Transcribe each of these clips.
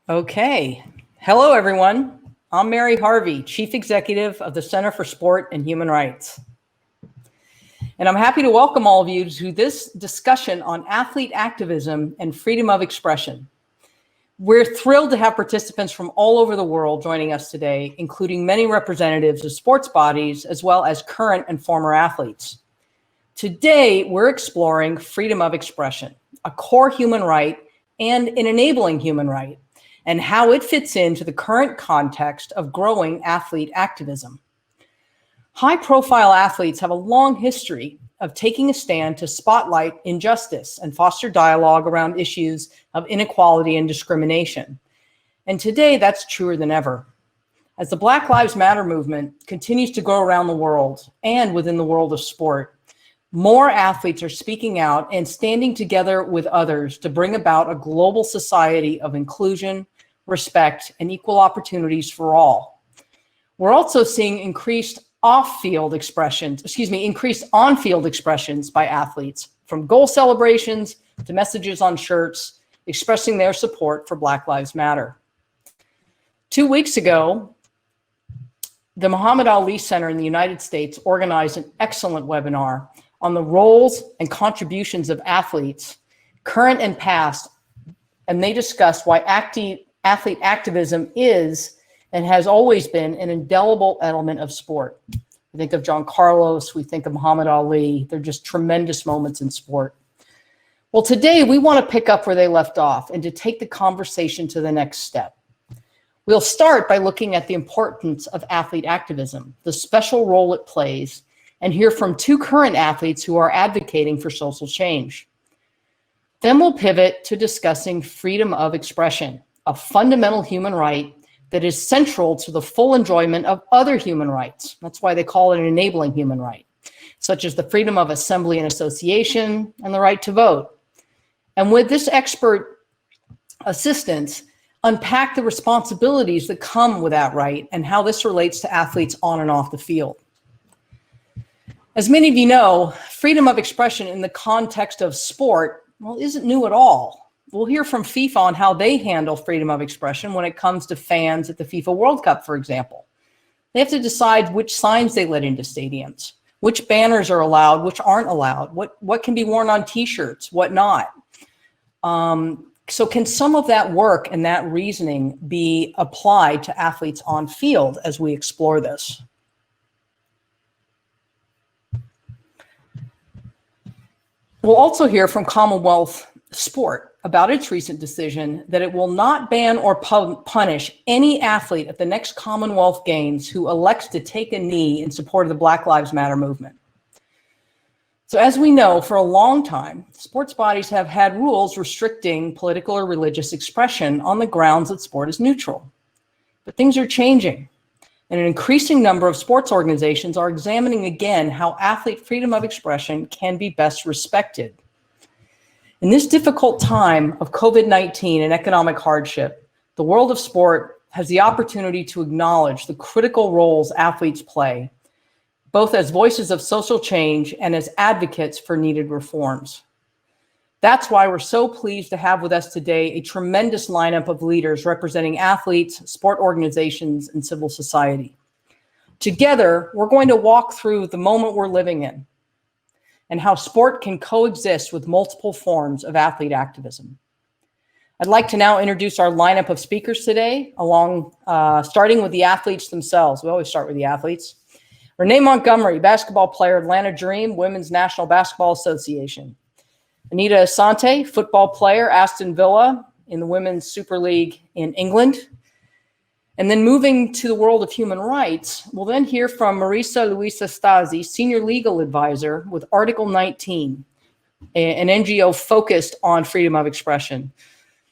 Okay. Hello, everyone. I'm Mary Harvey, Chief Executive of the Center for Sport and Human Rights. And I'm happy to welcome all of you to this discussion on athlete activism and freedom of expression. We're thrilled to have participants from all over the world joining us today, including many representatives of sports bodies, as well as current and former athletes. Today, we're exploring freedom of expression, a core human right and an enabling human right, and how it fits into the current context of growing athlete activism. High-profile athletes have a long history of taking a stand to spotlight injustice and foster dialogue around issues of inequality and discrimination. And today, that's truer than ever. As the Black Lives Matter movement continues to grow around the world and within the world of sport, more athletes are speaking out and standing together with others to bring about a global society of inclusion, respect, and equal opportunities for all. We're also seeing increased on-field expressions by athletes, from goal celebrations to messages on shirts expressing their support for Black Lives Matter. 2 weeks ago, the Muhammad Ali Center in the United States organized an excellent webinar on the roles and contributions of athletes, current and past, and they discussed why athlete activism is and has always been an indelible element of sport. We think of John Carlos, we think of Muhammad Ali. They're just tremendous moments in sport. Well, today we want to pick up where they left off and to take the conversation to the next step. We'll start by looking at the importance of athlete activism, the special role it plays, and hear from two current athletes who are advocating for social change. Then we'll pivot to discussing freedom of expression, a fundamental human right that is central to the full enjoyment of other human rights. That's why they call it an enabling human right, such as the freedom of assembly and association and the right to vote. And with this expert assistance, unpack the responsibilities that come with that right and how this relates to athletes on and off the field. As many of you know, freedom of expression in the context of sport, well, isn't new at all. We'll hear from FIFA on how they handle freedom of expression when it comes to fans at the FIFA World Cup, for example. They have to decide which signs they let into stadiums, which banners are allowed, which aren't allowed, what can be worn on t-shirts, what not. So can some of that work and that reasoning be applied to athletes on field as we explore this? We'll also hear from Commonwealth Sport about its recent decision that it will not ban or punish any athlete at the next Commonwealth Games who elects to take a knee in support of the Black Lives Matter movement. So as we know, for a long time, sports bodies have had rules restricting political or religious expression on the grounds that sport is neutral. But things are changing, and an increasing number of sports organizations are examining again how athlete freedom of expression can be best respected. In this difficult time of COVID-19 and economic hardship, the world of sport has the opportunity to acknowledge the critical roles athletes play, both as voices of social change and as advocates for needed reforms. That's why we're so pleased to have with us today a tremendous lineup of leaders representing athletes, sport organizations, and civil society. Together, we're going to walk through the moment we're living in and how sport can coexist with multiple forms of athlete activism. I'd like to now introduce our lineup of speakers today, starting with the athletes themselves. We always start with the athletes. Renee Montgomery, basketball player, Atlanta Dream, Women's National Basketball Association. Anita Asante, football player, Aston Villa in the Women's Super League in England. And then moving to the world of human rights, we'll then hear from Marisa Luisa Stasi, Senior Legal Advisor with Article 19, an NGO focused on freedom of expression.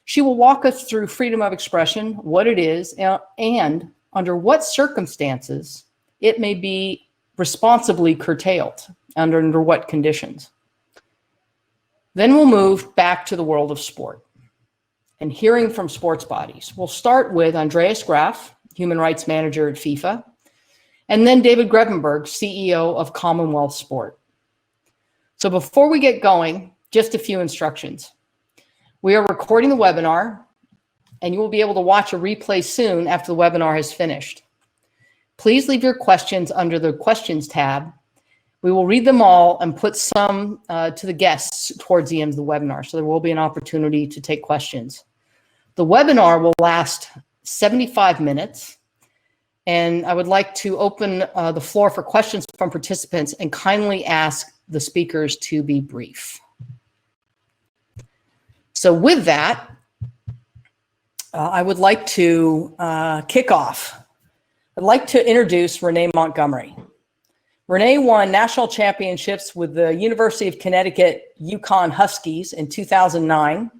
She will walk us through freedom of expression, what it is, and under what circumstances it may be responsibly curtailed, and under what conditions. Then we'll move back to the world of sport and hearing from sports bodies. We'll start with Andreas Graff, Human Rights Manager at FIFA, and then David Grevenberg, CEO of Commonwealth Sport. So before we get going, just a few instructions. We are recording the webinar, and you will be able to watch a replay soon after the webinar has finished. Please leave your questions under the questions tab. We will read them all and put some to the guests towards the end of the webinar, so there will be an opportunity to take questions. The webinar will last 75 minutes, and I would like to open the floor for questions from participants and kindly ask the speakers to be brief. So with that, I would like to kick off. I'd like to introduce Renee Montgomery. Renee won national championships with the University of Connecticut Yukon Huskies in 2009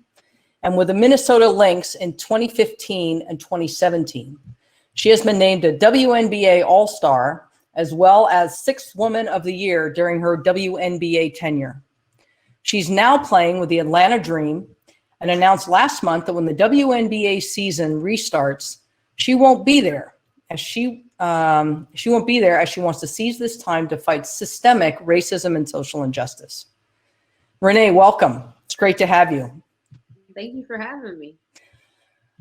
and with the Minnesota Lynx in 2015 and 2017. She has been named a WNBA All-Star as well as 6th Woman of the Year during her WNBA tenure. She's now playing with the Atlanta Dream and announced last month that when the WNBA season restarts, she won't be there as she wants to seize this time to fight systemic racism and social injustice. Renee, welcome. It's great to have you. Thank you for having me.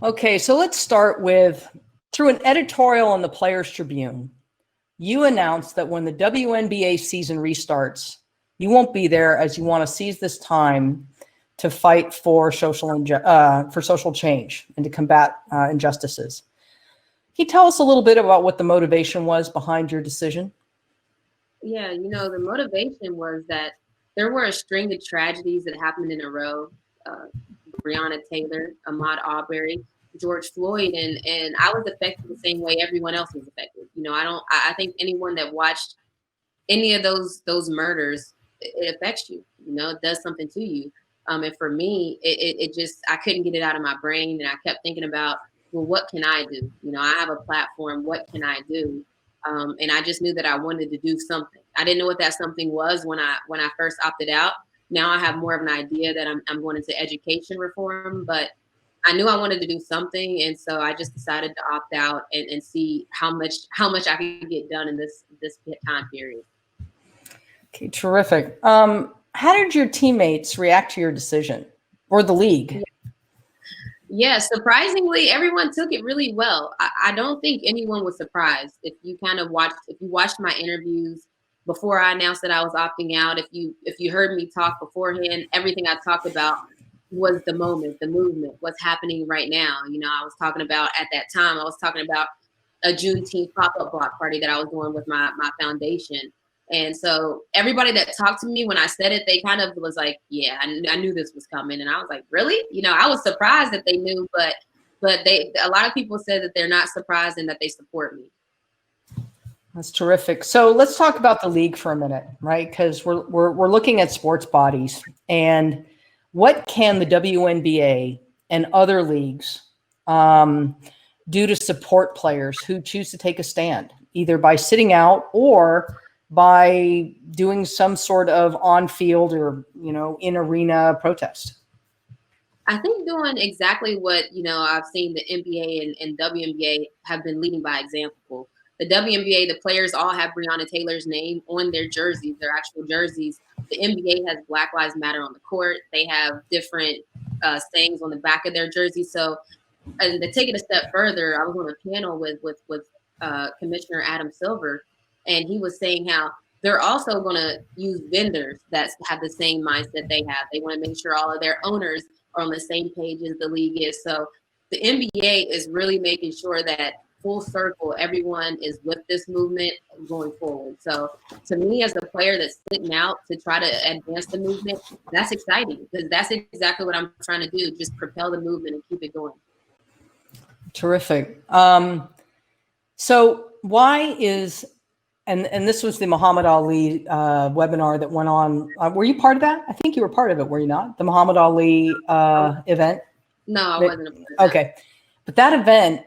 Okay, so let's start with, through an editorial in the Players Tribune, you announced that when the WNBA season restarts, you won't be there as you want to seize this time to fight for social change and to combat injustices. Can you tell us a little bit about what the motivation was behind your decision? Yeah, the motivation was that there were a string of tragedies that happened in a row. Breonna Taylor, Ahmaud Arbery, George Floyd, and I was affected the same way everyone else was affected. I think anyone that watched any of those murders, it affects you. It does something to you. And for me, it just, I couldn't get it out of my brain. And I kept thinking about, well, what can I do? I have a platform. What can I do? And I just knew that I wanted to do something. I didn't know what that something was when I first opted out. Now I have more of an idea that I'm going into education reform, but I knew I wanted to do something. And so I just decided to opt out and see how much I could get done in this time period. Okay, terrific. How did your teammates react to your decision, or the league? Yeah, surprisingly, everyone took it really well. I don't think anyone was surprised. If you watched my interviews before I announced that I was opting out, if you heard me talk beforehand, everything I talked about was the moment, the movement, what's happening right now. I was talking about, at that time, I was talking about a Juneteenth pop-up block party that I was doing with my foundation. And so everybody that talked to me when I said it, they kind of was like, yeah, I knew this was coming. And I was like, really? I was surprised that they knew, but a lot of people said that they're not surprised and that they support me. That's terrific. So let's talk about the league for a minute, right? Because we're looking at sports bodies, and what can the WNBA and other leagues do to support players who choose to take a stand, either by sitting out or by doing some sort of on-field or, in arena protest? I think doing exactly what, I've seen the NBA and WNBA have been leading by example. The WNBA, the players all have Breonna Taylor's name on their jerseys, their actual jerseys. The NBA has Black Lives Matter on the court. They have different sayings on the back of their jerseys. So, and to take it a step further, I was on a panel with Commissioner Adam Silver, and he was saying how they're also going to use vendors that have the same mindset they have. They want to make sure all of their owners are on the same page as the league is. So the NBA is really making sure that full circle, everyone is with this movement going forward. So to me, as a player that's sitting out to try to advance the movement, that's exciting, because that's exactly what I'm trying to do, just propel the movement and keep it going. Terrific. So why is, and this was the Muhammad Ali webinar that went on. Were you part of that? I think you were part of it, were you not? The Muhammad Ali event? No, I wasn't a part of that. Okay. But that event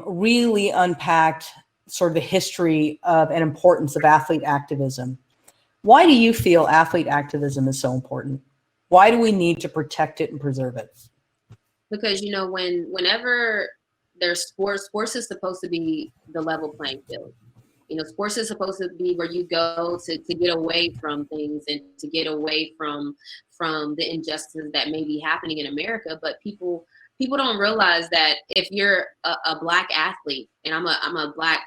really unpacked sort of the history of and importance of athlete activism. Why do you feel athlete activism is so important? Why do we need to protect it and preserve it? Because, whenever there's sports is supposed to be the level playing field. You know, sports is supposed to be where you go to get away from things and to get away from the injustices that may be happening in America. But people don't realize that if you're a Black athlete, and I'm a Black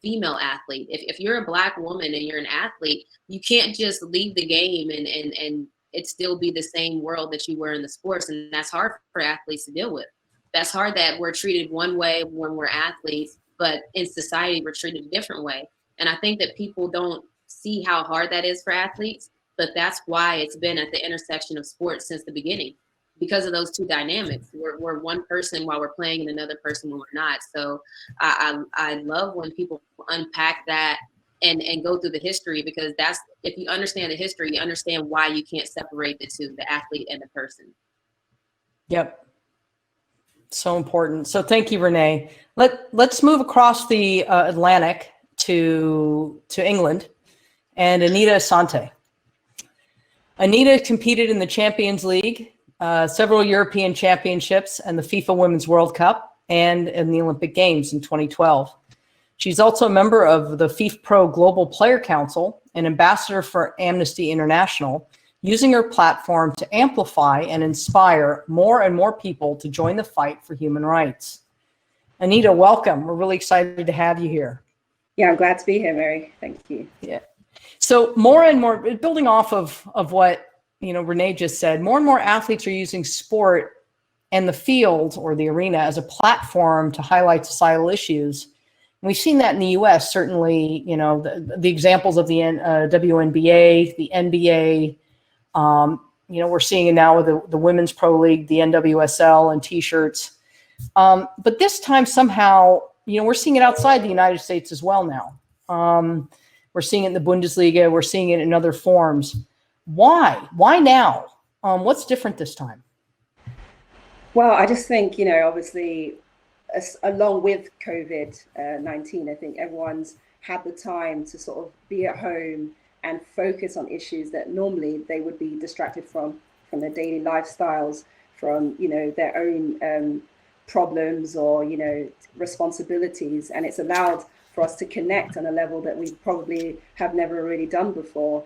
female athlete, if you're a Black woman and you're an athlete, you can't just leave the game and it still be the same world that you were in the sports. And that's hard for athletes to deal with. That's hard that we're treated one way when we're athletes, but in society we're treated a different way. And I think that people don't see how hard that is for athletes, but that's why it's been at the intersection of sports since the beginning, because of those two dynamics. We're one person while we're playing and another person when we're not. So I love when people unpack that and go through the history, because that's, if you understand the history, you understand why you can't separate the two, the athlete and the person. Yep. So important. So thank you, Renee. Let's move across the Atlantic to England and Anita Asante. Anita competed in the Champions League, several European championships, and the FIFA Women's World Cup, and in the Olympic Games in 2012. She's also a member of the FIFA Pro Global Player Council and ambassador for Amnesty International, using her platform to amplify and inspire more and more people to join the fight for human rights. Anita, welcome. We're really excited to have you here. Yeah, I'm glad to be here, Mary. Thank you. Yeah. So more and more, building off of what Renee just said, more and more athletes are using sport and the field or the arena as a platform to highlight societal issues. And we've seen that in the U.S. Certainly, the examples of the WNBA, the NBA. We're seeing it now with the Women's Pro League, the NWSL, and T-shirts. But this time, somehow, we're seeing it outside the United States as well now. We're seeing it in the Bundesliga. We're seeing it in other forms. Why? Why now? What's different this time? Well, I just think, obviously, along with COVID-19, I think everyone's had the time to sort of be at home and focus on issues that normally they would be distracted from their daily lifestyles, from, their own problems or, responsibilities. And it's allowed for us to connect on a level that we probably have never really done before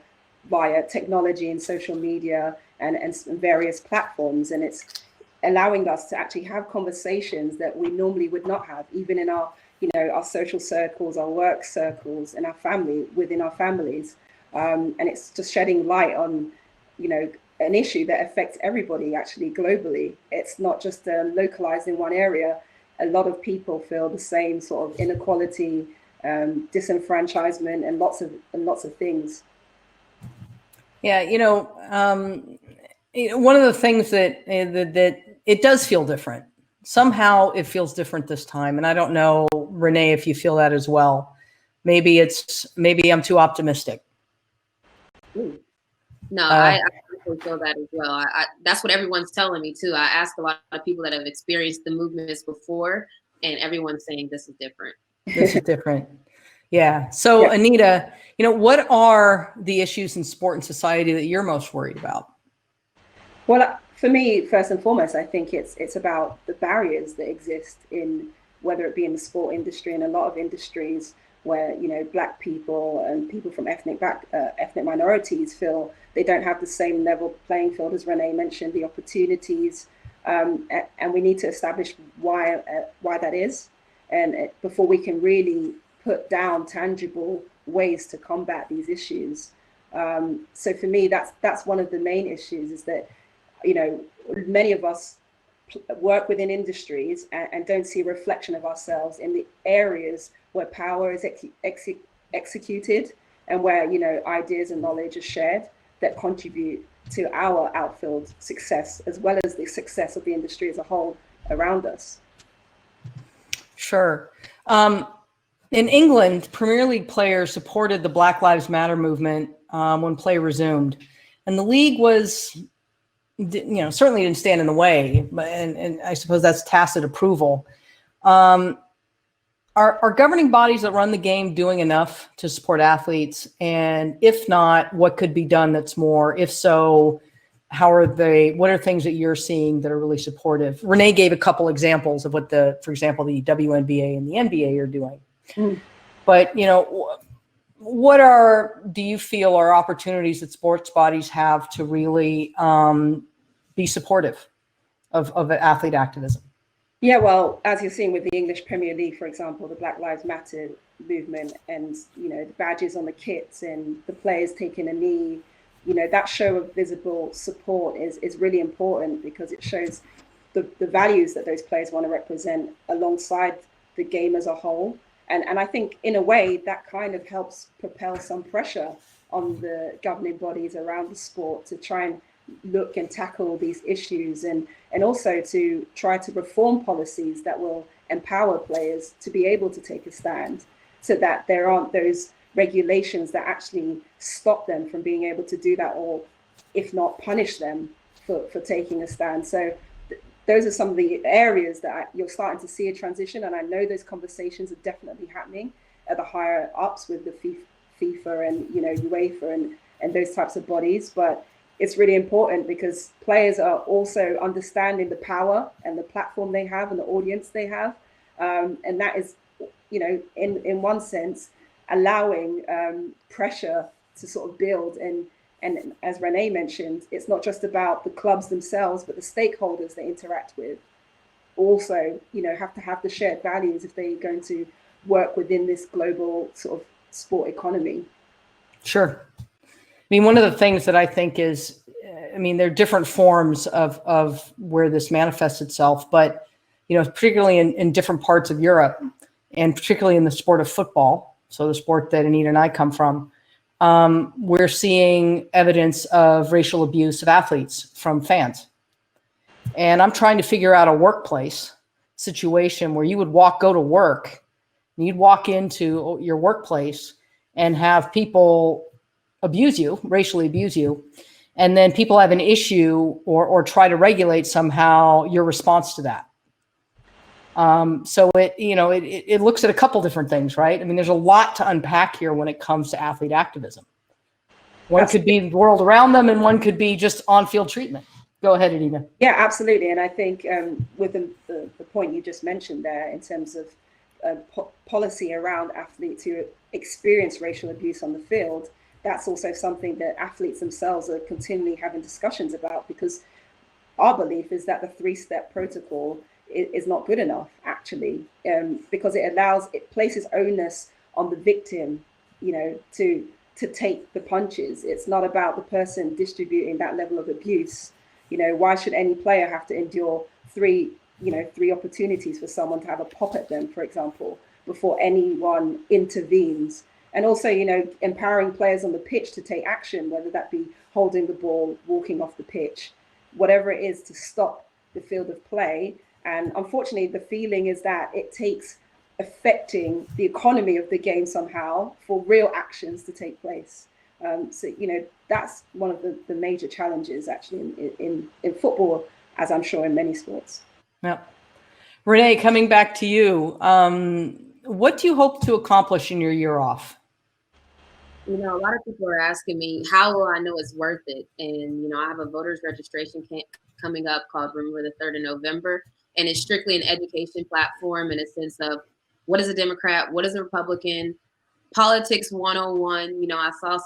via technology and social media and various platforms. And it's allowing us to actually have conversations that we normally would not have, even in our, our social circles, our work circles, and our family, within our families. And it's just shedding light on, an issue that affects everybody actually globally. It's not just localized in one area. A lot of people feel the same sort of inequality, disenfranchisement, and lots of things. Yeah, one of the things that it does feel different. Somehow it feels different this time, and I don't know, Renee, if you feel that as well. Maybe I'm too optimistic. No, I feel that as well. That's what everyone's telling me too. I asked a lot of people that have experienced the movements before, and everyone's saying this is different. This is different. Yeah. So yeah. Anita, what are the issues in sport and society that you're most worried about? Well, for me, first and foremost, I think it's about the barriers that exist in, whether it be in the sport industry and a lot of industries where, Black people and people from ethnic minorities feel they don't have the same level playing field, as Renee mentioned, the opportunities, and we need to establish why that is, and before we can really put down tangible ways to combat these issues. So for me, that's one of the main issues, is that, many of us work within industries and don't see a reflection of ourselves in the areas where power is executed and where, ideas and knowledge are shared that contribute to our outfield success, as well as the success of the industry as a whole around us. Sure. In England, Premier League players supported the Black Lives Matter movement when play resumed. And the league was, certainly didn't stand in the way, but and I suppose that's tacit approval. Are governing bodies that run the game doing enough to support athletes? And if not, what could be done that's more? If so, what are things that you're seeing that are really supportive? Renee gave a couple examples of what for example, the WNBA and the NBA are doing. But, what do you feel are opportunities that sports bodies have to really be supportive of athlete activism? Yeah, well, as you're seeing with the English Premier League, for example, the Black Lives Matter movement, and the badges on the kits and the players taking a knee, that show of visible support is really important, because it shows the values that those players want to represent alongside the game as a whole. And I think in a way that kind of helps propel some pressure on the governing bodies around the sport to try and look and tackle these issues, and also to try to reform policies that will empower players to be able to take a stand, so that there aren't those regulations that actually stop them from being able to do that, or if not punish them for taking a stand. So those are some of the areas that you're starting to see a transition, and I know those conversations are definitely happening at the higher ups with the FIFA and UEFA and those types of bodies. But it's really important because players are also understanding the power and the platform they have and the audience they have, and that is, in one sense, allowing pressure to sort of build. And as Renee mentioned, it's not just about the clubs themselves, but the stakeholders they interact with also, have to have the shared values if they're going to work within this global sort of sport economy. Sure. I mean, one of the things that I think is, there are different forms of where this manifests itself, but, particularly in different parts of Europe, and particularly in the sport of football, so the sport that Anita and I come from, we're seeing evidence of racial abuse of athletes from fans. And I'm trying to figure out a workplace situation where you would go to work, and you'd walk into your workplace and have people racially abuse you, and then people have an issue or try to regulate somehow your response to that. So it looks at a couple different things, right? There's a lot to unpack here when it comes to athlete activism. One could be the world around them, and one could be just on-field treatment. Go ahead, Anita. Yeah, absolutely. And I think with the point you just mentioned there, in terms of policy around athletes who experience racial abuse on the field, that's also something that athletes themselves are continually having discussions about, because our belief is that the 3-step protocol is not good enough, actually, because it places onus on the victim, to take the punches. It's not about the person distributing that level of abuse. Why should any player have to endure three opportunities for someone to have a pop at them, for example, before anyone intervenes? And also, empowering players on the pitch to take action, whether that be holding the ball, walking off the pitch, whatever it is, to stop the field of play. And unfortunately, the feeling is that it takes affecting the economy of the game somehow for real actions to take place. So, that's one of the major challenges, actually, in football, as I'm sure in many sports. Yeah. Renee, coming back to you, what do you hope to accomplish in your year off? A lot of people are asking me, how will I know it's worth it? And, I have a voters registration camp coming up called Remember the 3rd of November. And it's strictly an education platform in a sense of what is a Democrat, what is a Republican, politics 101. I saw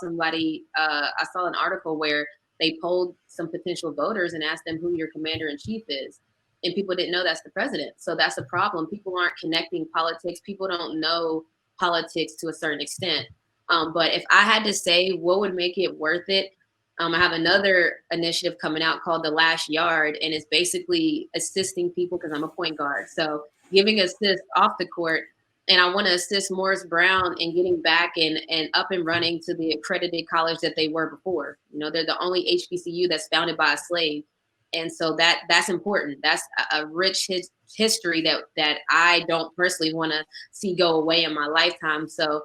I saw an article where they polled some potential voters and asked them who your commander in chief is. And people didn't know that's the president. So that's a problem. People aren't connecting politics. People don't know politics to a certain extent. But if I had to say what would make it worth it, I have another initiative coming out called The Last Yard, and it's basically assisting people, because I'm a point guard. So giving assist off the court, and I want to assist Morris Brown in getting back and up and running to the accredited college that they were before. They're the only HBCU that's founded by a slave. And so that's important. That's a rich history that I don't personally want to see go away in my lifetime. So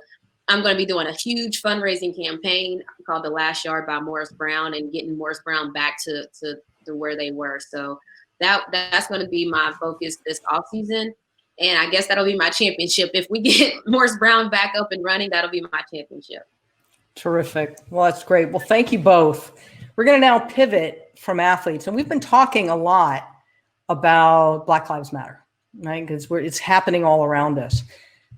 I'm going to be doing a huge fundraising campaign called The Last Yard by Morris Brown, and getting Morris Brown back to where they were. So that's going to be my focus this off season. And I guess that'll be my championship. If we get Morris Brown back up and running, that'll be my championship. Terrific. Well, that's great. Well, thank you both. We're going to now pivot from athletes. And we've been talking a lot about Black Lives Matter, right? Because it's happening all around us.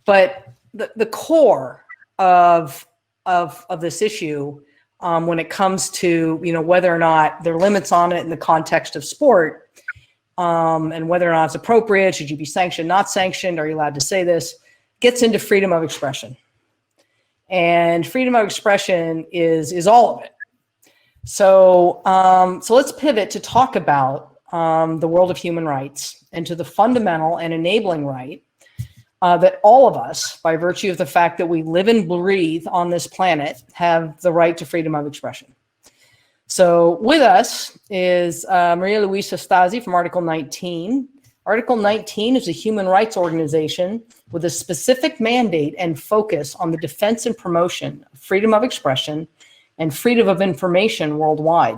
But the core of this issue when it comes to, whether or not there are limits on it in the context of sport, and whether or not it's appropriate, should you be sanctioned, not sanctioned, are you allowed to say this, gets into freedom of expression. And freedom of expression is all of it. So, so let's pivot to talk about the world of human rights and to the fundamental and enabling right that all of us, by virtue of the fact that we live and breathe on this planet, have the right to freedom of expression. So with us is Maria Luisa Stasi from Article 19. Article 19 is a human rights organization with a specific mandate and focus on the defense and promotion of freedom of expression and freedom of information worldwide.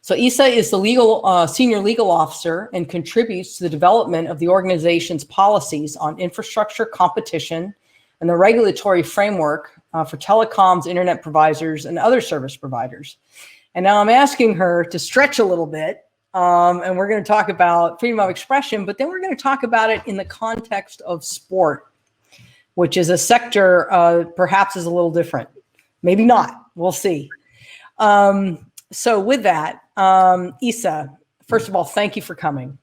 So Isa is the senior legal officer and contributes to the development of the organization's policies on infrastructure, competition, and the regulatory framework for telecoms, internet providers, and other service providers. And now I'm asking her to stretch a little bit, and we're going to talk about freedom of expression, but then we're going to talk about it in the context of sport, which is a sector perhaps is a little different. Maybe not. We'll see. So with that, Isa, first of all, thank you for coming.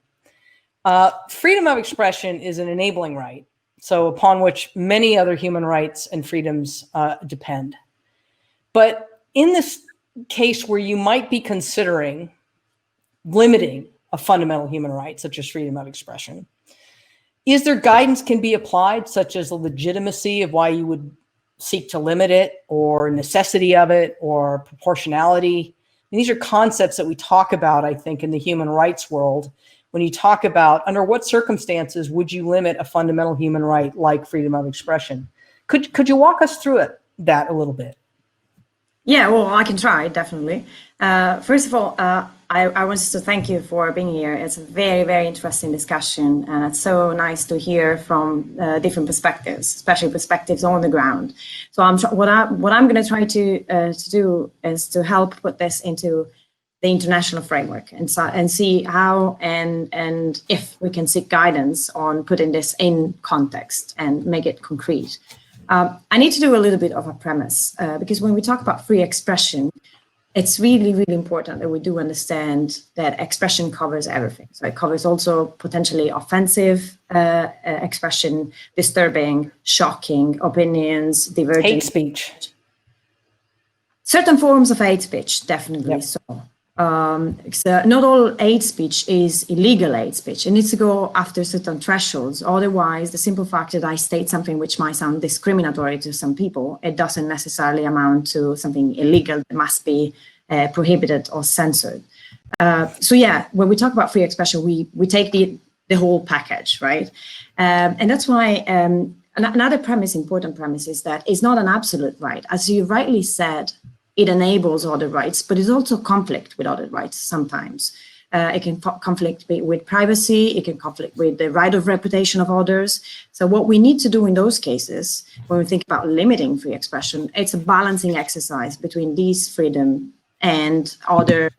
Freedom of expression is an enabling right, so upon which many other human rights and freedoms depend. But in this case where you might be considering limiting a fundamental human right, such as freedom of expression, is there guidance can be applied, such as the legitimacy of why you would seek to limit it, or necessity of it, or proportionality? And these are concepts that we talk about, I think, in the human rights world, when you talk about under what circumstances would you limit a fundamental human right like freedom of expression. Could you walk us through that a little bit? Yeah, well, I can try, definitely. First of all, I wanted to thank you for being here. It's a very, very interesting discussion, and it's so nice to hear from different perspectives, especially perspectives on the ground. So what I'm going to try to do is to help put this into the international framework and see how and if we can seek guidance on putting this in context and make it concrete. I need to do a little bit of a premise because when we talk about free expression, it's really, really important that we do understand that expression covers everything. So it covers also potentially offensive expression, disturbing, shocking opinions, divergent hate speech. Certain forms of hate speech, definitely. Yep. So not all hate speech is illegal hate speech. It needs to go after certain thresholds. Otherwise, the simple fact that I state something which might sound discriminatory to some people, it doesn't necessarily amount to something illegal that must be prohibited or censored. So yeah, when we talk about free expression, we take the whole package, right? And that's why another important premise is that it's not an absolute right. As you rightly said, it enables other rights, but it's also conflict with other rights sometimes. It can conflict with privacy, it can conflict with the right of reputation of others. So what we need to do in those cases, when we think about limiting free expression, it's a balancing exercise between these freedom and other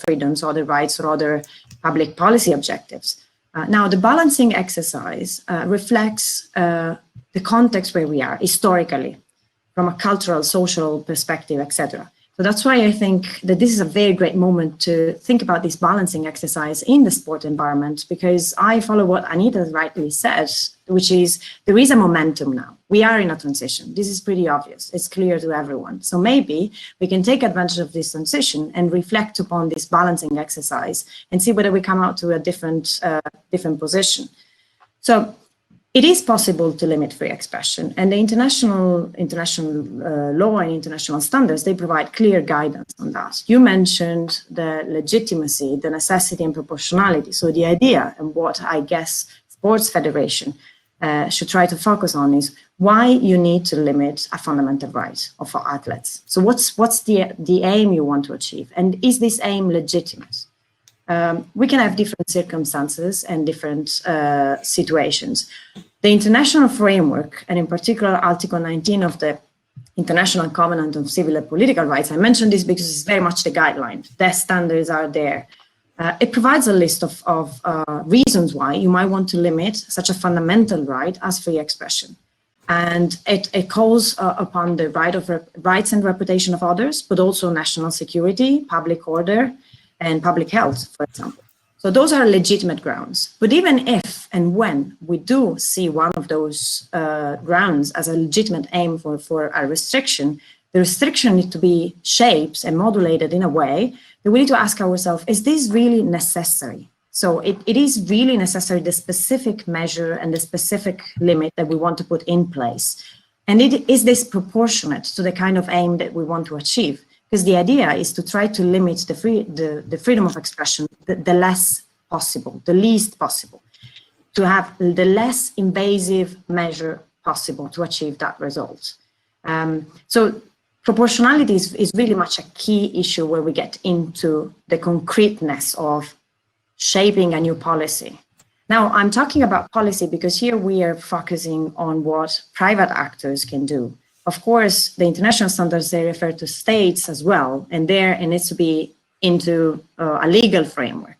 freedoms, other rights, or other public policy objectives. Now, the balancing exercise reflects the context where we are historically, from a cultural, social perspective, etc. So that's why I think that this is a very great moment to think about this balancing exercise in the sport environment, because I follow what Anita rightly said, which is there is a momentum now. We are in a transition. This is pretty obvious. It's clear to everyone. So maybe we can take advantage of this transition and reflect upon this balancing exercise and see whether we come out to a different position. So it is possible to limit free expression, and the international law and international standards, they provide clear guidance on that. You mentioned the legitimacy, the necessity and proportionality. So the idea, and what I guess sports federation should try to focus on, is why you need to limit a fundamental right of our athletes. So what's the aim you want to achieve, and is this aim legitimate? We can have different circumstances and different situations. The international framework, and in particular Article 19 of the International Covenant on Civil and Political Rights, I mentioned this because it's very much the guideline. The standards are there. It provides a list of reasons why you might want to limit such a fundamental right as free expression. And it calls upon the rights and reputation of others, but also national security, public order, and public health, for example. So those are legitimate grounds. But even if and when we do see one of those grounds as a legitimate aim for a restriction, the restriction needs to be shaped and modulated in a way that we need to ask ourselves, is this really necessary? So it is really necessary, the specific measure and the specific limit that we want to put in place. And is this proportionate to the kind of aim that we want to achieve? Because the idea is to try to limit the freedom of expression the less possible, the least possible, to have the less invasive measure possible to achieve that result. So proportionality is really much a key issue where we get into the concreteness of shaping a new policy. Now, I'm talking about policy because here we are focusing on what private actors can do. Of course, the international standards, they refer to states as well, and there it needs to be into a legal framework.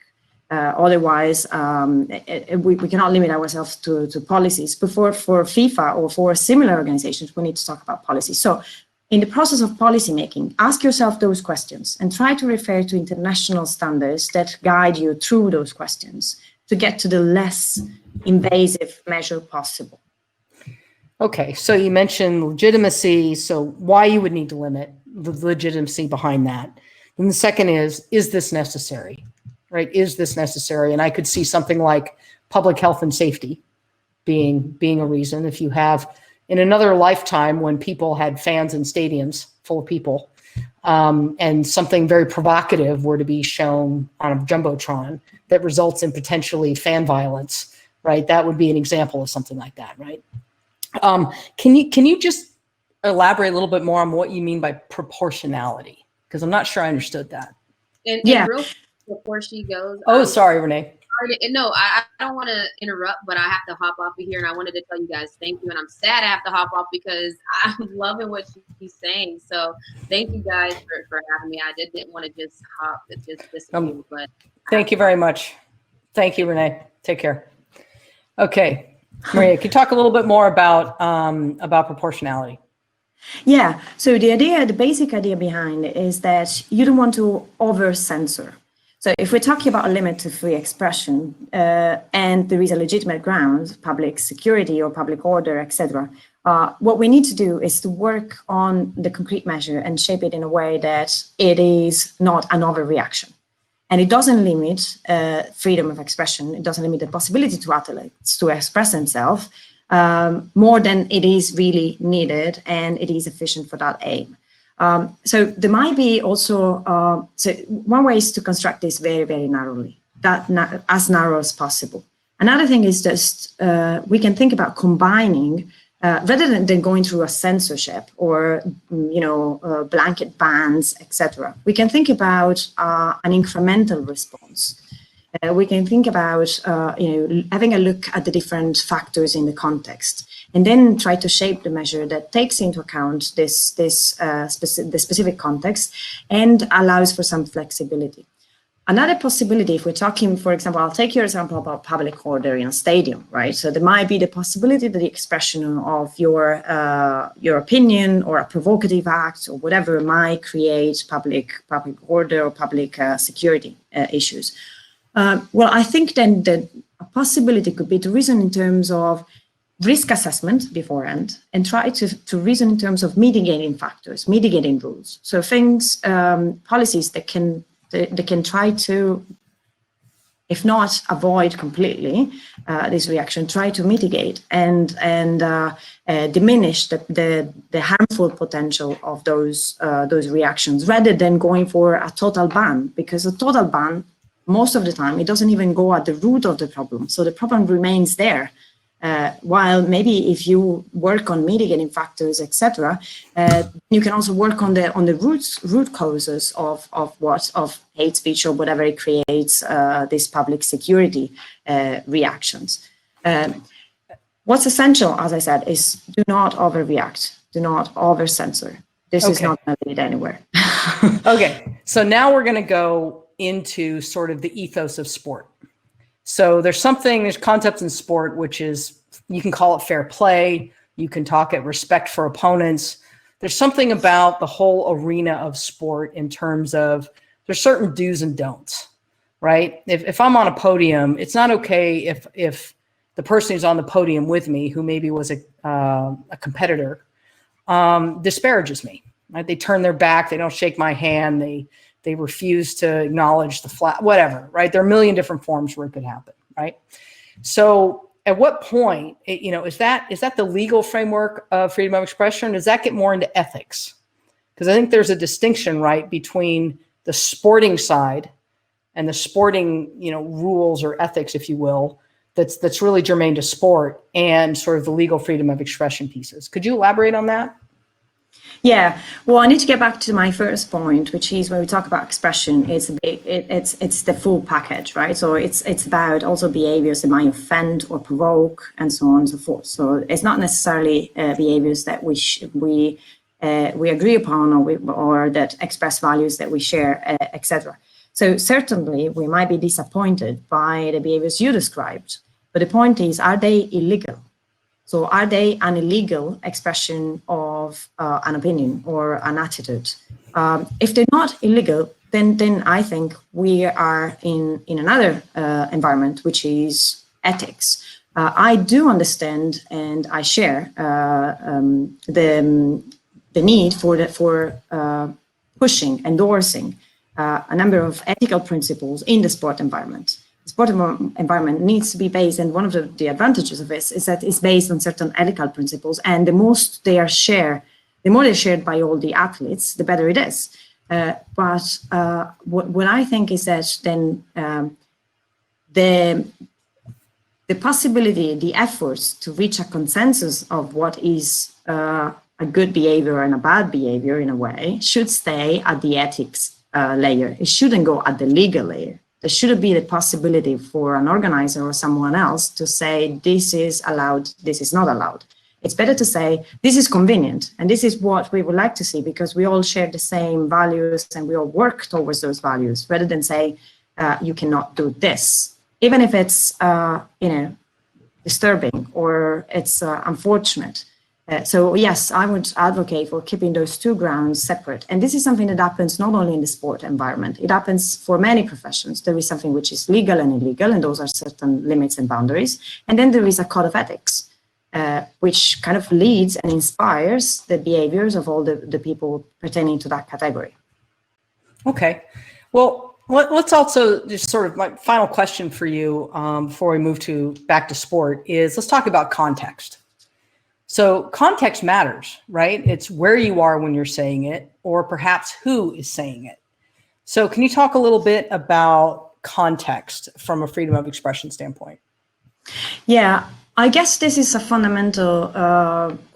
Otherwise, we cannot limit ourselves to policies. But for FIFA or for similar organizations, we need to talk about policy. So in the process of policymaking, ask yourself those questions and try to refer to international standards that guide you through those questions to get to the less invasive measure possible. Okay, so you mentioned legitimacy, so why you would need to limit the legitimacy behind that. And the second is this necessary, right? Is this necessary? And I could see something like public health and safety being a reason. If you have, in another lifetime when people had fans in stadiums full of people, and something very provocative were to be shown on a Jumbotron that results in potentially fan violence, right? That would be an example of something like that, right? Can you just elaborate a little bit more on what you mean by proportionality? Because I'm not sure I understood that. And Yeah. real before she goes. Oh, sorry, Renee. No, I don't want to interrupt, but I have to hop off of here, and I wanted to tell you guys thank you. And I'm sad I have to hop off because I'm loving what she's saying. So thank you guys for having me. I just didn't want to just hop, just disappear, but thank you very much. Thank you, Renee. Take care. Okay, Maria, can you talk a little bit more about proportionality? Yeah, so the basic idea behind it is that you don't want to over-censor. So if we're talking about a limit to free expression and there is a legitimate ground, public security or public order, etc., what we need to do is to work on the concrete measure and shape it in a way that it is not an overreaction. And it doesn't limit freedom of expression. It doesn't limit the possibility to athletes to express themselves more than it is really needed, and it is efficient for that aim. So there might be also, so one way is to construct this very, very narrowly, as narrow as possible. Another thing is just, we can think about combining, rather than going through a censorship or, blanket bans, etc. We can think about an incremental response. We can think about, having a look at the different factors in the context, and then try to shape the measure that takes into account the specific context and allows for some flexibility. Another possibility, if we're talking, for example, I'll take your example about public order in a stadium, right? So there might be the possibility that the expression of your opinion or a provocative act or whatever might create public order or public security issues. Well, I think then that a possibility could be to reason in terms of risk assessment beforehand and try to reason in terms of mitigating factors, mitigating rules. So things, policies that can try to, if not avoid completely this reaction, try to mitigate and diminish the harmful potential of those reactions, rather than going for a total ban, because a total ban, most of the time, it doesn't even go at the root of the problem. So the problem remains there. While maybe if you work on mitigating factors, etc., you can also work on the root causes of hate speech or whatever it creates, these public security reactions. What's essential, as I said, is do not overreact, do not over-censor. This is not going to lead anywhere. Okay, so now we're going to go into sort of the ethos of sport. So there's concepts in sport, which is, you can call it fair play, You can talk at respect for opponents. There's something about the whole arena of sport in terms of there's certain do's and don'ts, right? If I'm on a podium, it's not okay if the person who's on the podium with me, who maybe was a competitor, disparages me, right? They turn their back, they don't shake my hand, they refuse to acknowledge the flag, whatever, right? There are a million different forms where it could happen, right? So at what point, is that the legal framework of freedom of expression? Does that get more into ethics? Because I think there's a distinction, right, between the sporting side and the sporting, rules or ethics, if you will, that's really germane to sport, and sort of the legal freedom of expression pieces. Could you elaborate on that? Yeah, well, I need to get back to my first point, which is when we talk about expression, it's the full package, right? So it's about also behaviors that might offend or provoke, and so on and so forth. So it's not necessarily behaviors that we agree upon, or that express values that we share, etc. So certainly we might be disappointed by the behaviors you described, but the point is, are they illegal? So are they an illegal expression of an opinion or an attitude? If they're not illegal, then I think we are in another environment, which is ethics. I do understand, and I share the need for pushing, endorsing a number of ethical principles in the sport environment. The sport environment needs to be based, and one of the advantages of this is that it's based on certain ethical principles, and the more they're shared by all the athletes, the better it is. But what I think is that then the possibility, the efforts to reach a consensus of what is a good behavior and a bad behavior in a way should stay at the ethics layer. It shouldn't go at the legal layer. There shouldn't be the possibility for an organizer or someone else to say, this is allowed, this is not allowed. It's better to say, this is convenient, and this is what we would like to see, because we all share the same values and we all work towards those values, rather than say, you cannot do this. Even if it's, disturbing or it's unfortunate. So yes, I would advocate for keeping those two grounds separate. And this is something that happens not only in the sport environment, it happens for many professions. There is something which is legal and illegal, and those are certain limits and boundaries. And then there is a code of ethics, which kind of leads and inspires the behaviors of all the people pertaining to that category. Okay. Well, let's also just sort of, my final question for you before we move back to sport is, let's talk about context. So context matters, right? It's where you are when you're saying it, or perhaps who is saying it. So can you talk a little bit about context from a freedom of expression standpoint? Yeah, I guess this is a fundamental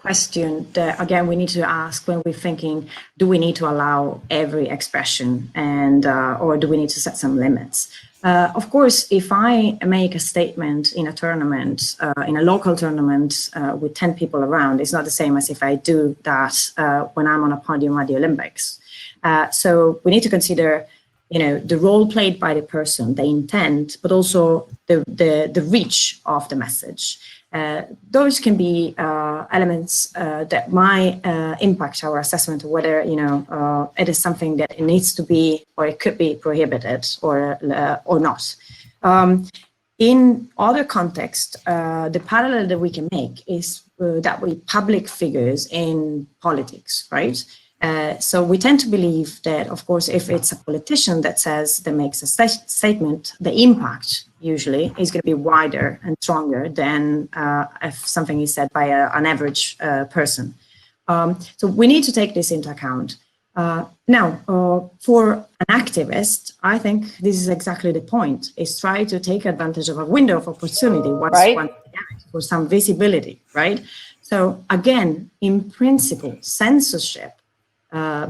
question that, again, we need to ask when we're thinking, do we need to allow every expression, and or do we need to set some limits? Of course, if I make a statement in a tournament, in a local tournament with 10 people around, it's not the same as if I do that when I'm on a podium at the Olympics. So we need to consider, the role played by the person, the intent, but also the reach of the message. Those can be elements that might impact our assessment of whether it is something that it needs to be, or it could be prohibited, or not. In other contexts, the parallel that we can make is that we public figures in politics, right? So we tend to believe that, of course, if it's a politician that makes a statement, the impact usually is going to be wider and stronger than if something is said by an average person. So we need to take this into account. Now, for an activist, I think this is exactly the point, is try to take advantage of a window of opportunity once one for some visibility, right? So again, in principle, censorship,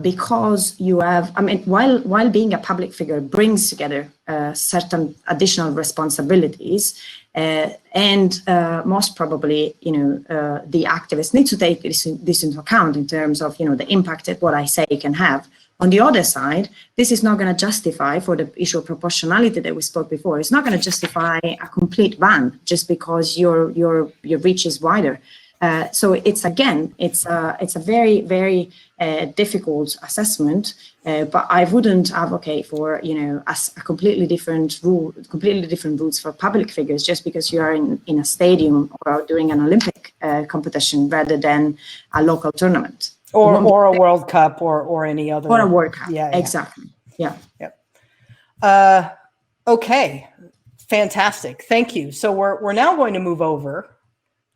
because you have, while being a public figure brings together certain additional responsibilities, and most probably, the activists need to take this into account in terms of, the impact that what I say can have. On the other side, this is not going to justify, for the issue of proportionality that we spoke before, it's not going to justify a complete ban just because your reach is wider. So it's a very, very difficult assessment, but I wouldn't advocate for, as a completely different routes for public figures just because you are in a stadium or doing an Olympic competition rather than a local tournament. Or a World Cup or any other. Or a World Cup, yeah. Exactly, yeah. Yep. Okay, fantastic, thank you. So we're now going to move over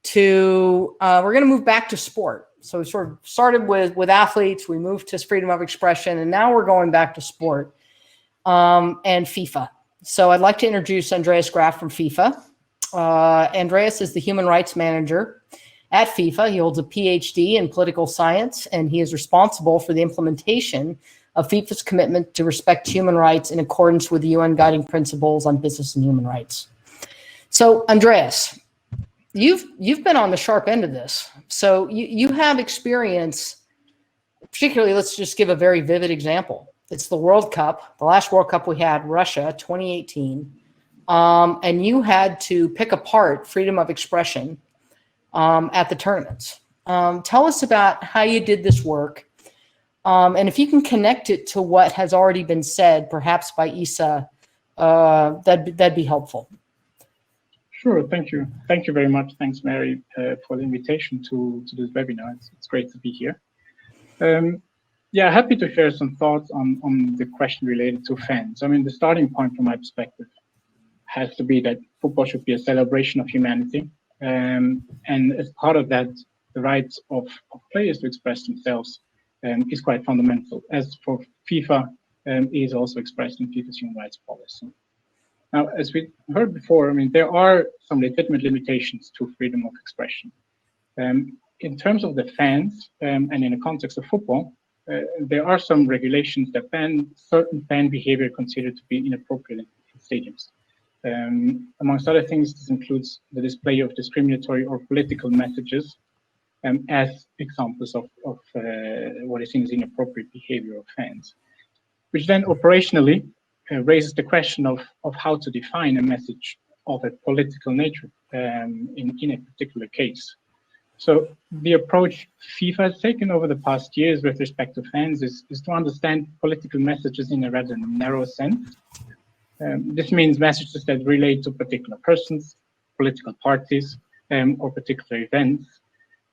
to, we're going to move back to sport. So we sort of started with athletes, we moved to freedom of expression, and now we're going back to sport and FIFA. So I'd like to introduce Andreas Graff from FIFA. Andreas is the human rights manager at FIFA. He holds a PhD in political science, and he is responsible for the implementation of FIFA's commitment to respect human rights in accordance with the UN guiding principles on business and human rights. So Andreas, you've been on the sharp end of this. So you have experience, particularly, let's just give a very vivid example. It's the World Cup, the last World Cup we had, Russia, 2018. And you had to pick apart freedom of expression at the tournaments. Tell us about how you did this work. And if you can connect it to what has already been said, perhaps by Isa, that'd be helpful. Sure, thank you. Thank you very much. Thanks, Mary, for the invitation to this webinar. It's great to be here. Yeah, happy to share some thoughts on the question related to fans. I mean, the starting point from my perspective has to be that football should be a celebration of humanity. And as part of that, the rights of players to express themselves is quite fundamental. As for FIFA, is also expressed in FIFA's human rights policy. Now, as we heard before, I mean, there are some legitimate limitations to freedom of expression. In terms of the fans, and in the context of football, there are some regulations that ban certain fan behavior considered to be inappropriate in stadiums. Amongst other things, this includes the display of discriminatory or political messages as examples of what is seen as inappropriate behavior of fans, which then operationally raises the question of how to define a message of a political nature in a particular case. So the approach FIFA has taken over the past years with respect to fans is to understand political messages in a rather narrow sense. This means messages that relate to particular persons, political parties, or particular events.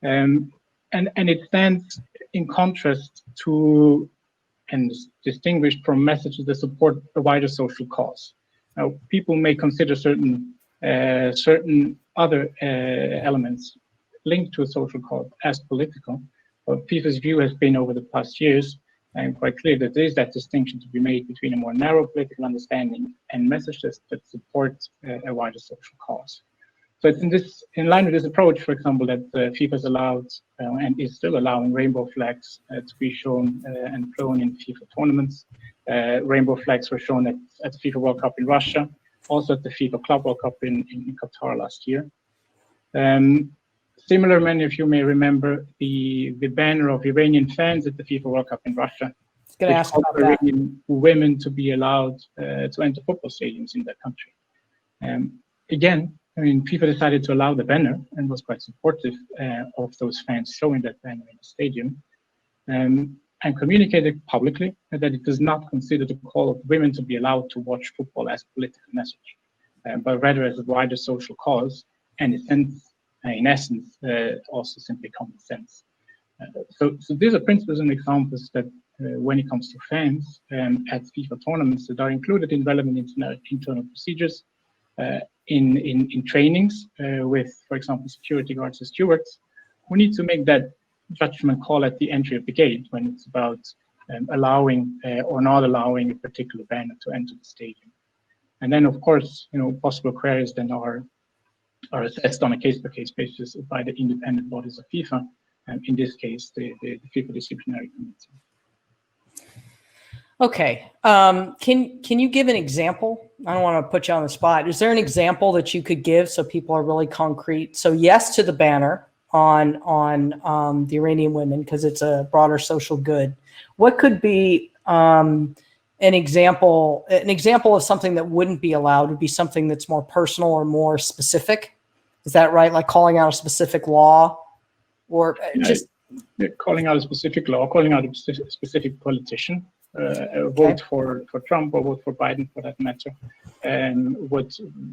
And it stands in contrast to and distinguished from messages that support a wider social cause. Now, people may consider certain other elements linked to a social cause as political, but FIFA's view has been over the past years and quite clear that there is that distinction to be made between a more narrow political understanding and messages that support a wider social cause. So it's in line with this approach, for example, that FIFA has allowed and is still allowing rainbow flags to be shown and flown in FIFA tournaments. Rainbow flags were shown at the FIFA World Cup in Russia, also at the FIFA Club World Cup in Qatar last year. Similar, many of you may remember the banner of Iranian fans at the FIFA World Cup in Russia, which called for Iranian women to be allowed to enter football stadiums in that country. Again, I mean, FIFA decided to allow the banner and was quite supportive of those fans showing that banner in the stadium, and communicated publicly that it does not consider the call of women to be allowed to watch football as a political message, but rather as a wider social cause, and in essence, also simply common sense. So these are principles and examples that when it comes to fans at FIFA tournaments that are included in relevant internal procedures, in trainings with, for example, security guards and stewards, we need to make that judgment call at the entry of the gate when it's about allowing or not allowing a particular banner to enter the stadium. And then, of course, possible queries then are assessed on a case-by-case basis by the independent bodies of FIFA, in this case, the FIFA Disciplinary Committee. Okay, can you give an example? I don't want to put you on the spot. Is there an example that you could give so people are really concrete? So yes to the banner on the Iranian women because it's a broader social good. What could be an example of something that wouldn't be allowed? Would be something that's more personal or more specific? Is that right? Like calling out a specific law or just calling out a specific law, calling out a specific politician, vote for Trump or vote for Biden for that matter,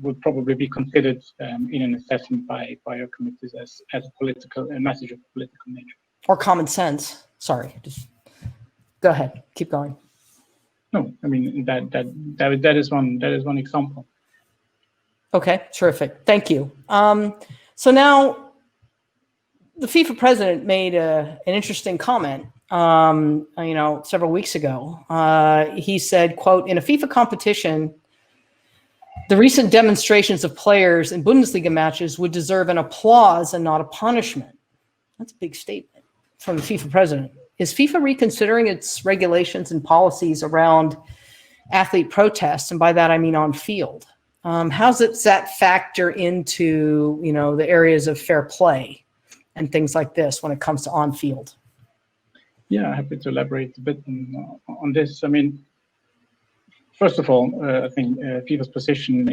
would probably be considered in an assessment by our committees as a message of political nature. or common sense. Sorry, just go ahead, keep going. No, I mean that is one example. Okay, terrific. Thank you. So now the FIFA president made an interesting comment, several weeks ago. He said, quote, "In a FIFA competition, the recent demonstrations of players in Bundesliga matches would deserve an applause and not a punishment." That's a big statement from the FIFA president. Is FIFA reconsidering its regulations and policies around athlete protests? And by that, I mean on field. How does that factor into, the areas of fair play and things like this when it comes to on field? Yeah, happy to elaborate a bit on this. I mean, first of all, I think FIFA's position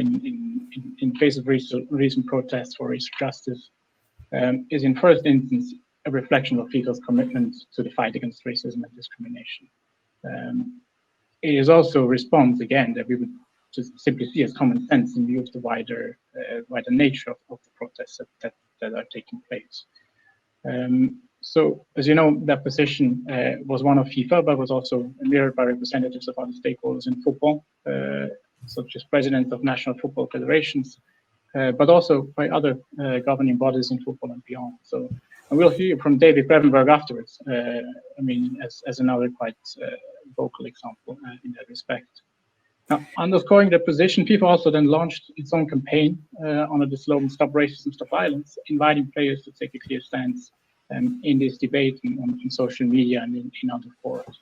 in face of recent protests for racial justice is in first instance a reflection of FIFA's commitment to the fight against racism and discrimination. It is also a response, again, that we would just simply see as common sense in view of the wider nature of the protests that are taking place. So, as you know, that position was one of FIFA, but was also mirrored by representatives of other stakeholders in football, such as presidents of national football federations, but also by other governing bodies in football and beyond. So, and we'll hear from David Brevenberg afterwards, as another quite vocal example in that respect. Now, underscoring their position, FIFA also then launched its own campaign under the slogan "Stop Racism, Stop Violence," inviting players to take a clear stance in this debate on social media and in other forums.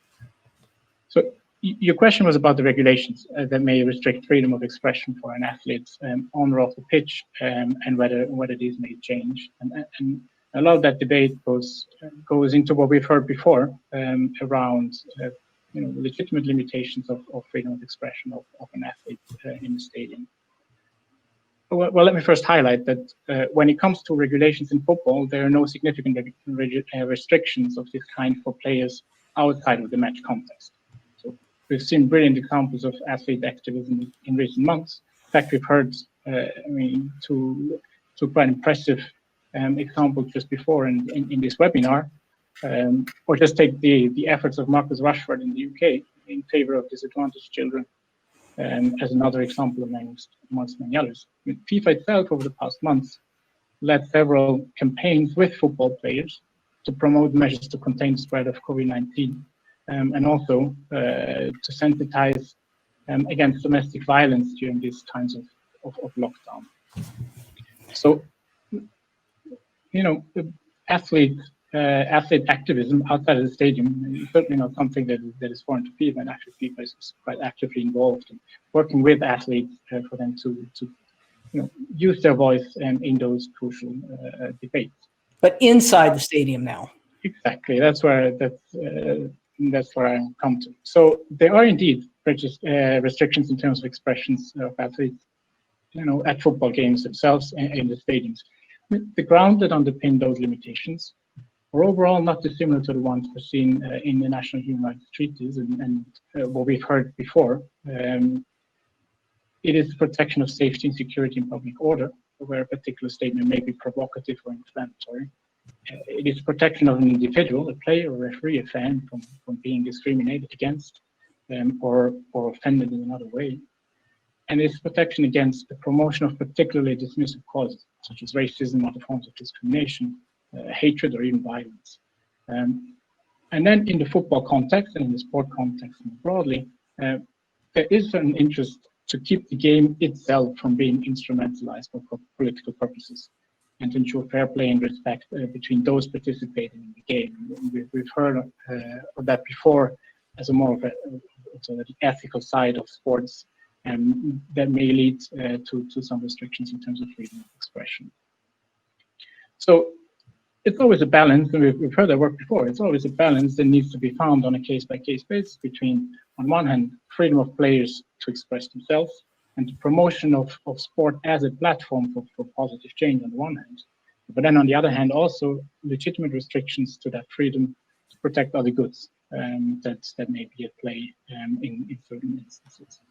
So your question was about the regulations that may restrict freedom of expression for an athlete on or off the pitch, and whether these may change. And a lot of that debate goes into what we've heard before around legitimate limitations of freedom of expression of an athlete in the stadium. Well, let me first highlight that when it comes to regulations in football, there are no significant restrictions of this kind for players outside of the match context. So we've seen brilliant examples of athlete activism in recent months. In fact, we've heard, two quite impressive examples just before in this webinar. Or just take the efforts of Marcus Rashford in the UK in favor of disadvantaged children as another example amongst many others. FIFA itself, over the past months, led several campaigns with football players to promote measures to contain the spread of COVID-19 and also to sensitize against domestic violence during these times of lockdown. So, athlete activism outside of the stadium is certainly not something that is foreign to FIFA, and actually FIFA is quite actively involved in working with athletes for them to use their voice in those crucial debates. But inside the stadium now. Exactly, that's where I come to. So there are indeed restrictions in terms of expressions of athletes, at football games themselves in the stadiums. The ground that underpin those limitations are overall not dissimilar to the ones foreseen in the national human rights treaties and what we've heard before. It is the protection of safety and security and public order, where a particular statement may be provocative or inflammatory. It is protection of an individual, a player, a referee, a fan, from being discriminated against or offended in another way. And it's protection against the promotion of particularly dismissive causes, such as racism, other forms of discrimination, hatred, or even violence. And then in the football context and in the sport context more broadly, there is an interest to keep the game itself from being instrumentalized for political purposes and to ensure fair play and respect between those participating in the game. We've heard of that before as a more of the ethical side of sports, and that may lead to some restrictions in terms of freedom of expression. So it's always a balance, and we've heard that work before. It's always a balance that needs to be found on a case-by-case basis between, on one hand, freedom of players to express themselves and the promotion of sport as a platform for positive change on the one hand, But then on the other hand, also legitimate restrictions to that freedom to protect other goods that may be at play in certain instances.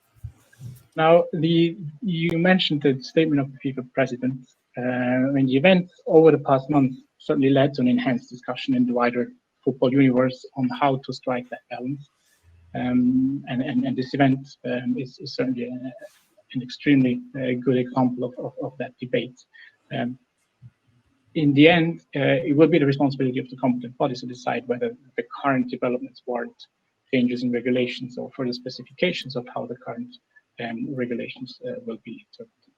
Now, you mentioned the statement of the FIFA president. The event over the past month certainly led to an enhanced discussion in the wider football universe on how to strike that balance. And this event is certainly an extremely good example of that debate. In the end, it will be the responsibility of the competent bodies to decide whether the current developments warrant changes in regulations or further specifications of how the current regulations will be interpreted.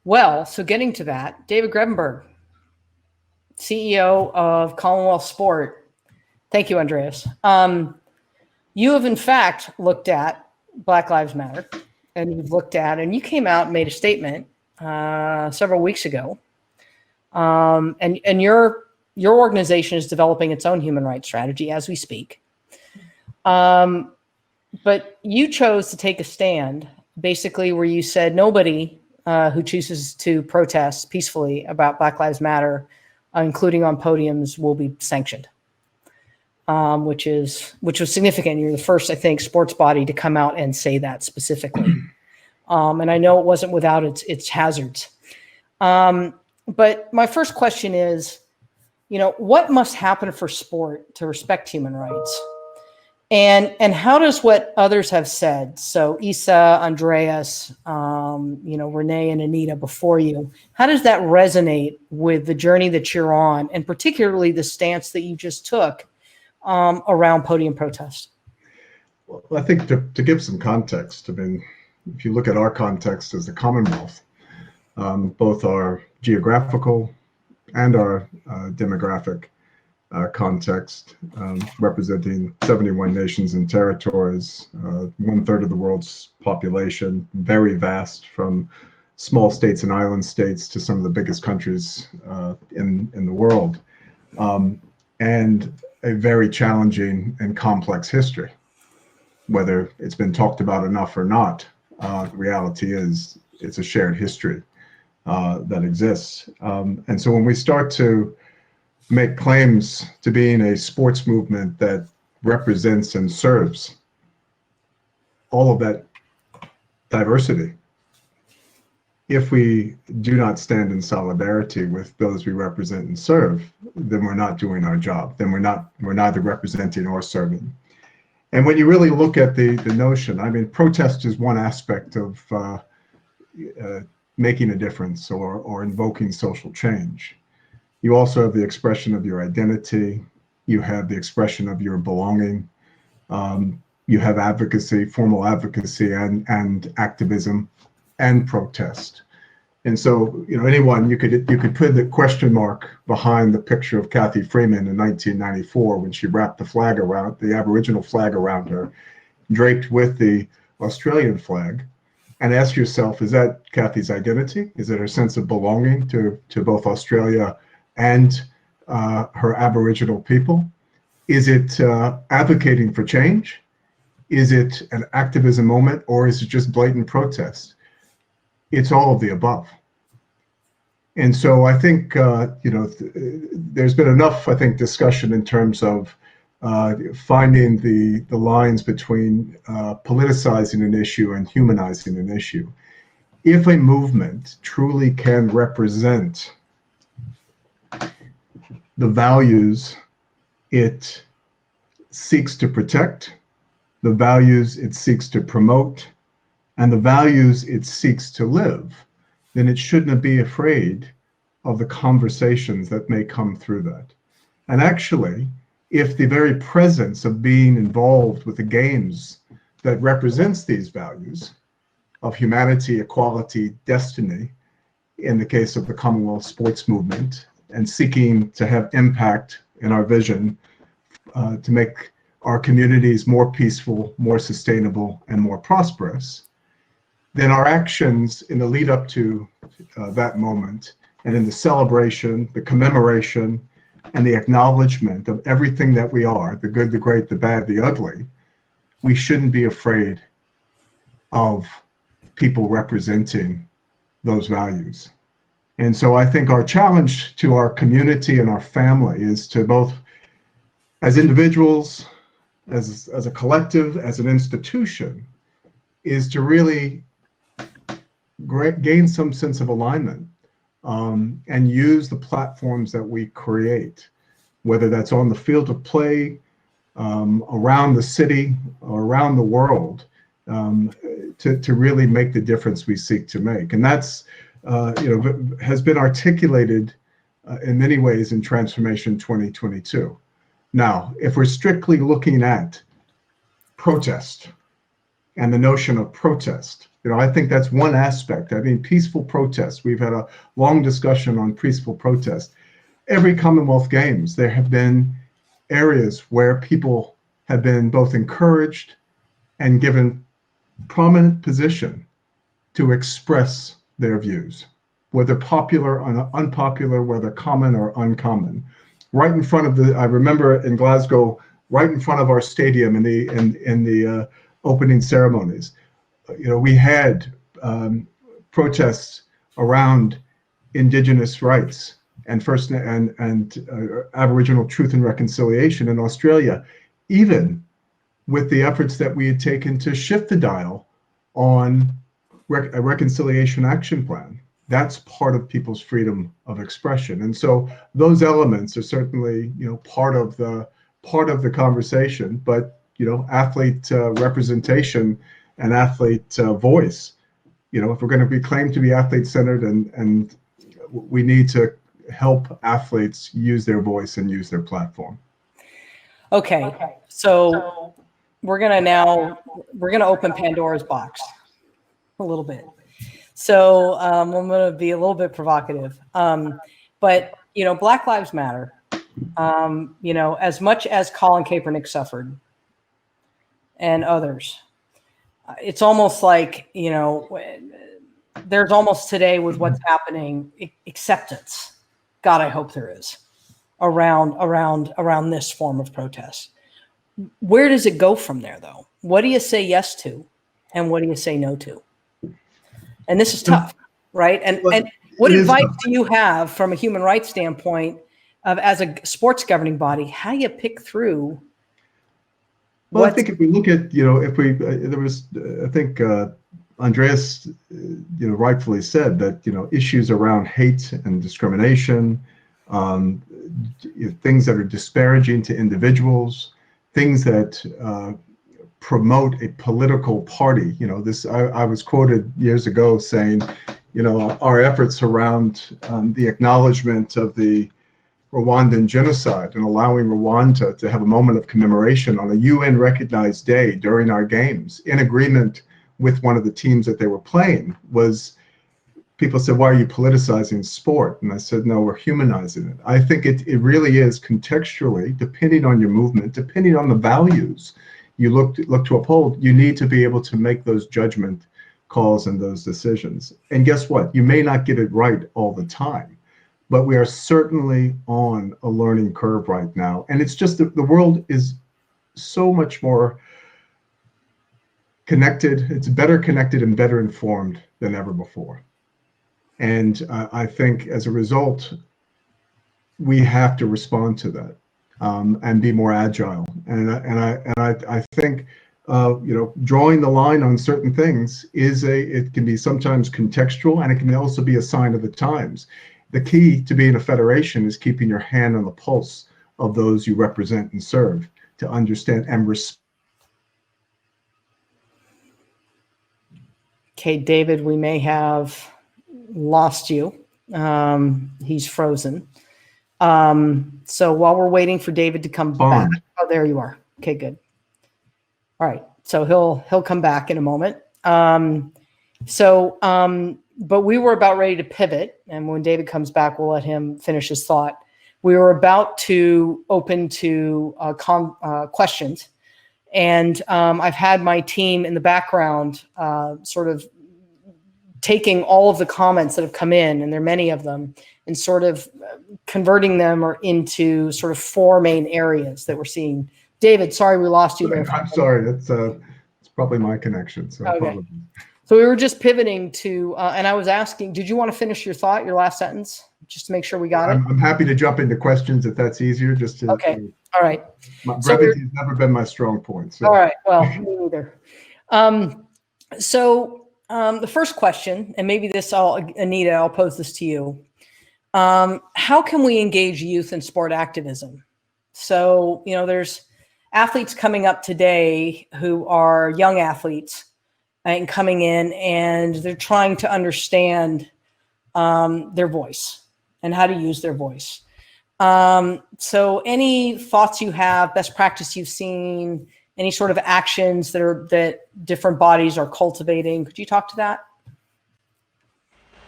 Well, so getting to that, David Grevenberg, CEO of Commonwealth Sport. Thank you, Andreas. You have in fact looked at Black Lives Matter, and you've looked at, and you came out and made a statement several weeks ago. And your organization is developing its own human rights strategy as we speak. But you chose to take a stand, basically, where you said nobody who chooses to protest peacefully about Black Lives Matter, including on podiums, will be sanctioned, which was significant. You're the first, I think, sports body to come out and say that specifically. And I know it wasn't without its hazards. But my first question is, what must happen for sport to respect human rights? And how does what others have said, so Isa, Andreas, Renee and Anita before you, how does that resonate with the journey that you're on, and particularly the stance that you just took around podium protest? Well, I think to give some context, if you look at our context as the Commonwealth, both our geographical and our demographic context, representing 71 nations and territories, 1/3 of the world's population, very vast, from small states and island states to some of the biggest countries in the world, and a very challenging and complex history. Whether it's been talked about enough or not, the reality is it's a shared history that exists. And so when we start to make claims to being a sports movement that represents and serves all of that diversity, if we do not stand in solidarity with those we represent and serve, then we're not doing our job. Then we're neither representing or serving. And when you really look at the notion, protest is one aspect of making a difference or invoking social change. You also have the expression of your identity. You have the expression of your belonging. You have advocacy, formal advocacy, and activism, and protest. And so, anyone, you could put the question mark behind the picture of Kathy Freeman in 1994 when she wrapped the Aboriginal flag around her, draped with the Australian flag, and ask yourself, is that Kathy's identity? Is it her sense of belonging to both Australia and her Aboriginal people? Is it advocating for change? Is it an activism moment, or is it just blatant protest? It's all of the above. And so I think, there's been enough, discussion in terms of finding the lines between politicizing an issue and humanizing an issue. If a movement truly can represent the values it seeks to protect, the values it seeks to promote, and the values it seeks to live, then it shouldn't be afraid of the conversations that may come through that. And actually, if the very presence of being involved with the games that represents these values of humanity, equality, destiny, in the case of the Commonwealth sports movement, and seeking to have impact in our vision to make our communities more peaceful, more sustainable, and more prosperous, then our actions in the lead up to that moment, and in the celebration, the commemoration, and the acknowledgement of everything that we are, the good, the great, the bad, the ugly, we shouldn't be afraid of people representing those values. And so I think our challenge to our community and our family is to both, as individuals, as a collective, as an institution, is to really gain some sense of alignment and use the platforms that we create, whether that's on the field of play, around the city, or around the world, to really make the difference we seek to make. And that's, has been articulated in many ways in Transformation 2022. Now, if we're strictly looking at protest and the notion of protest, I think that's one aspect. I mean, peaceful protest. We've had a long discussion on peaceful protest. Every Commonwealth Games, there have been areas where people have been both encouraged and given prominent position to express their views, whether popular or unpopular, whether common or uncommon. Right in front of I remember in Glasgow, right in front of our stadium in the opening ceremonies, we had protests around Indigenous rights and Aboriginal truth and reconciliation in Australia, even with the efforts that we had taken to shift the dial on a reconciliation action plan. That's part of people's freedom of expression. And so those elements are certainly, part of the conversation, but, athlete representation and athlete voice, if we're going to be claimed to be athlete-centered, and we need to help athletes use their voice and use their platform. Okay. So we're going to open Pandora's box a little bit. So I'm going to be a little bit provocative. But, Black Lives Matter, as much as Colin Kaepernick suffered and others, it's almost like, there's almost today with what's happening, acceptance. God, I hope there is around this form of protest. Where does it go from there, though? What do you say yes to, and what do you say no to? And this is tough, right? And what advice do you have from a human rights standpoint of, as a sports governing body, how do you pick through? Well, I think if we look at, I think Andreas, rightfully said that, issues around hate and discrimination, things that are disparaging to individuals, things that promote a political party. I was quoted years ago saying, our efforts around the acknowledgement of the Rwandan genocide and allowing Rwanda to have a moment of commemoration on a UN recognized day during our games in agreement with one of the teams that they were playing was, people said, why are you politicizing sport? And I said, no, we're humanizing it. I think it really is contextually, depending on your movement, depending on the values you look to uphold, you need to be able to make those judgment calls and those decisions. And guess what? You may not get it right all the time, but we are certainly on a learning curve right now. And it's just that the world is so much more connected. It's better connected and better informed than ever before. And I think as a result, we have to respond to that and be more agile. And I think drawing the line on certain things it can be sometimes contextual, and it can also be a sign of the times. The key to being a federation is keeping your hand on the pulse of those you represent and serve, to understand and respect. Okay, David, we may have lost you. He's frozen. So while we're waiting for David to come back, oh, there you are. Okay, good. All right, so he'll come back in a moment. But we were about ready to pivot, and when David comes back, we'll let him finish his thought. We were about to open to questions, and I've had my team in the background sort of taking all of the comments that have come in, and there are many of them, and sort of converting them into sort of four main areas that we're seeing. David, sorry we lost you there. I'm sorry. It's probably my connection. So Okay. apologies. So we were just pivoting to, and I was asking, did you want to finish your thought, your last sentence, just to make sure we got it? I'm happy to jump into questions if that's easier. Just to, Okay. All right. Brevity has never been my strong point. So. All right. Well, me neither. The first question, and maybe Anita, I'll pose this to you. How can we engage youth in sport activism? So, there's athletes coming up today who are young athletes and coming in, and they're trying to understand their voice and how to use their voice. So any thoughts you have, best practice you've seen, any sort of actions that different bodies are cultivating? Could you talk to that?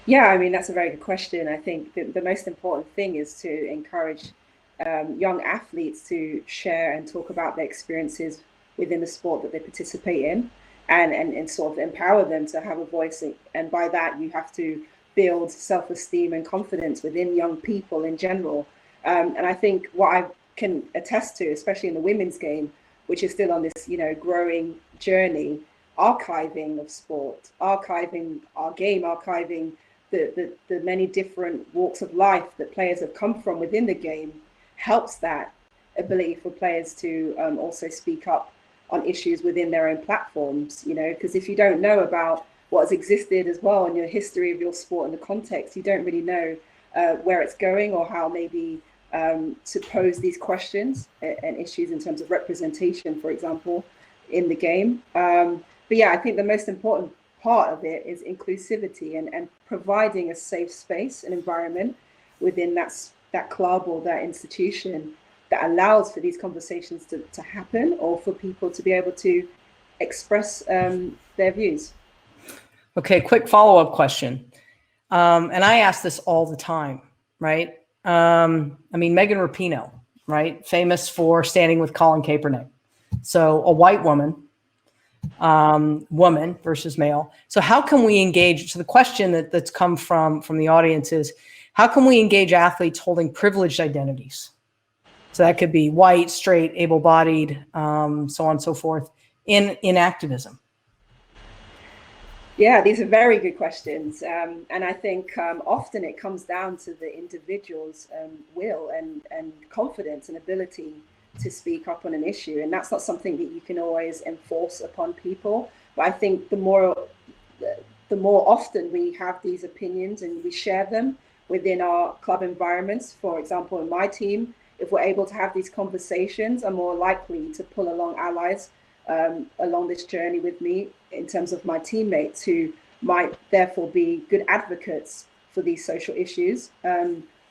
Yeah, I mean, that's a very good question. I think the most important thing is to encourage young athletes to share and talk about their experiences within the sport that they participate in, and sort of empower them to have a voice. And by that, you have to build self-esteem and confidence within young people in general. And I think what I can attest to, especially in the women's game, which is still on this, growing journey, archiving of sport, archiving our game, archiving the many different walks of life that players have come from within the game, helps that ability for players to also speak up on issues within their own platforms, because if you don't know about what has existed as well in your history of your sport and the context, you don't really know where it's going or how maybe to pose these questions and issues in terms of representation, for example, in the game. But yeah, I think the most important part of it is inclusivity and providing a safe space and environment within that club or that institution that allows for these conversations to happen, or for people to be able to express their views. Okay, quick follow-up question. And I ask this all the time, right? Megan Rapinoe, right? Famous for standing with Colin Kaepernick. So a white woman versus male. So how can we engage? So the question that's come from the audience is, how can we engage athletes holding privileged identities? So that could be white, straight, able-bodied, so on and so forth, in activism. Yeah, these are very good questions. And I think often it comes down to the individual's will and confidence and ability to speak up on an issue. And that's not something that you can always enforce upon people. But I think the more often we have these opinions and we share them within our club environments, for example, in my team, if we're able to have these conversations, I'm more likely to pull along allies along this journey with me in terms of my teammates who might therefore be good advocates for these social issues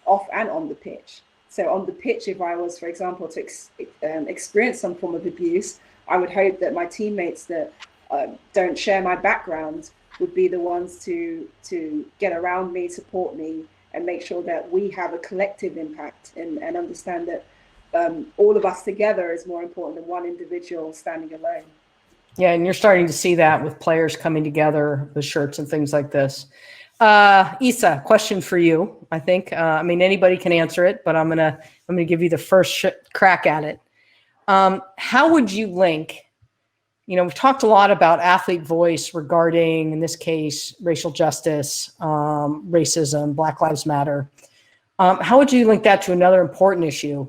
off and on the pitch. So on the pitch, if I was, for example, to experience some form of abuse, I would hope that my teammates that don't share my background would be the ones to get around me, support me, and make sure that we have a collective impact and understand that all of us together is more important than one individual standing alone. Yeah, and you're starting to see that with players coming together with shirts and things like this. Isa, question for you. I think anybody can answer it, but I'm gonna give you the first crack at it. How would you link? We've talked a lot about athlete voice regarding, in this case, racial justice, racism, Black Lives Matter. How would you link that to another important issue?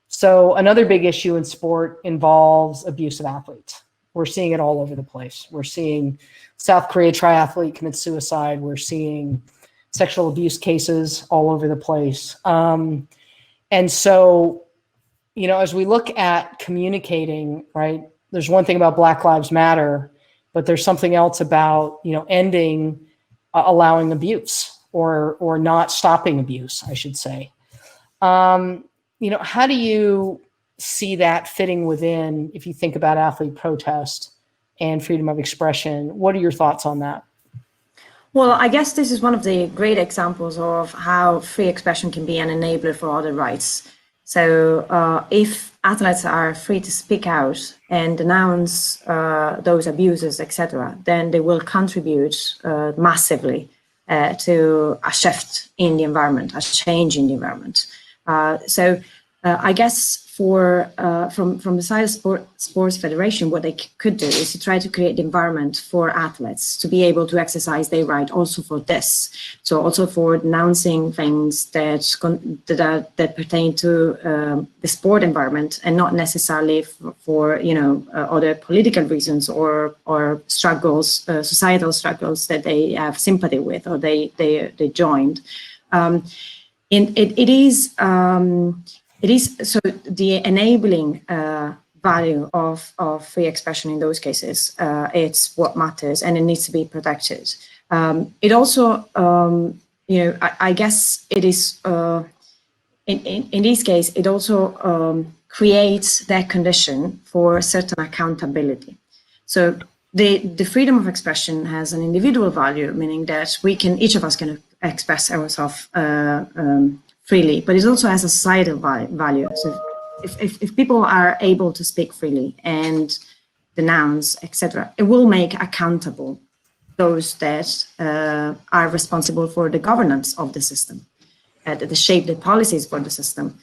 So another big issue in sport involves abuse of athletes. We're seeing it all over the place. We're seeing South Korea triathlete commit suicide. We're seeing sexual abuse cases all over the place. And so, as we look at communicating, right, there's one thing about Black Lives Matter, but there's something else about, ending allowing abuse or not stopping abuse, I should say. How do you see that fitting within, if you think about athlete protest and freedom of expression? What are your thoughts on that? Well, I guess this is one of the great examples of how free expression can be an enabler for other rights. So if athletes are free to speak out and denounce those abuses, etc., then they will contribute massively to a shift in the environment, a change in the environment. So I guess from the side of Sports Federation, what they could do is to try to create the environment for athletes to be able to exercise their right also for this. So also for denouncing things that pertain to the sport environment, and not necessarily for other political reasons or struggles, societal struggles that they have sympathy with or they joined. It is so the enabling value of free expression in those cases. It's what matters, and it needs to be protected. It also, I guess it is in this case. It also creates that condition for certain accountability. So the freedom of expression has an individual value, meaning that each of us can express ourselves freely, but it also has a societal value. So if people are able to speak freely and denounce, etc., it will make accountable those that are responsible for the governance of the system, that shape the policies for the system.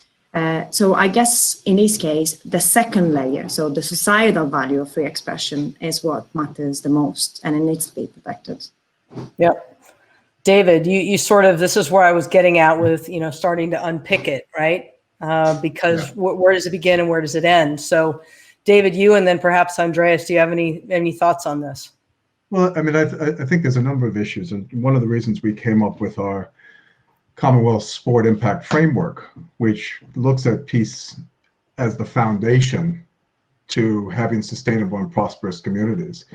So I guess in this case, the second layer, so the societal value of free expression, is what matters the most, and it needs to be protected. Yep. David, you sort of, this is where I was getting at with, starting to unpick it, right? Because where does it begin and where does it end? So David, you, and then perhaps Andreas, do you have any thoughts on this? Well, I mean, I think there's a number of issues. And one of the reasons we came up with our Commonwealth Sport Impact Framework, which looks at peace as the foundation to having sustainable and prosperous communities.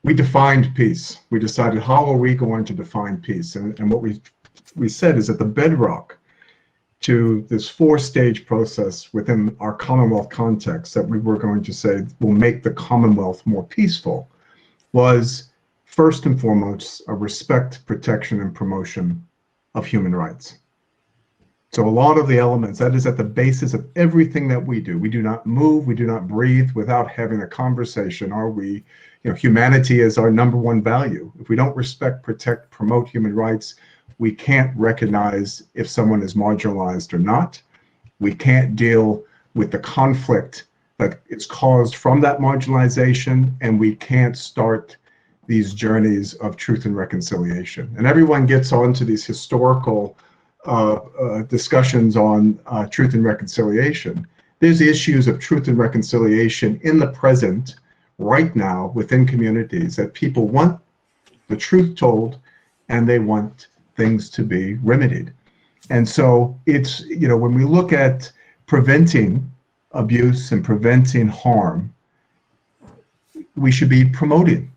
We defined peace. We decided, how are we going to define peace? And what we said is that the bedrock to this 4-stage process within our Commonwealth context that we were going to say will make the Commonwealth more peaceful was, first and foremost, a respect, protection, and promotion of human rights. So a lot of the elements, that is at the basis of everything that we do. We do not move, we do not breathe without having a conversation. Humanity is our number one value. If we don't respect, protect, promote human rights, we can't recognize if someone is marginalized or not. We can't deal with the conflict that is caused from that marginalization, and we can't start these journeys of truth and reconciliation. And everyone gets onto these historical discussions on truth and reconciliation. There's issues of truth and reconciliation in the present, right now, within communities, that people want the truth told and they want things to be remedied. And so it's, when we look at preventing abuse and preventing harm, we should be promoting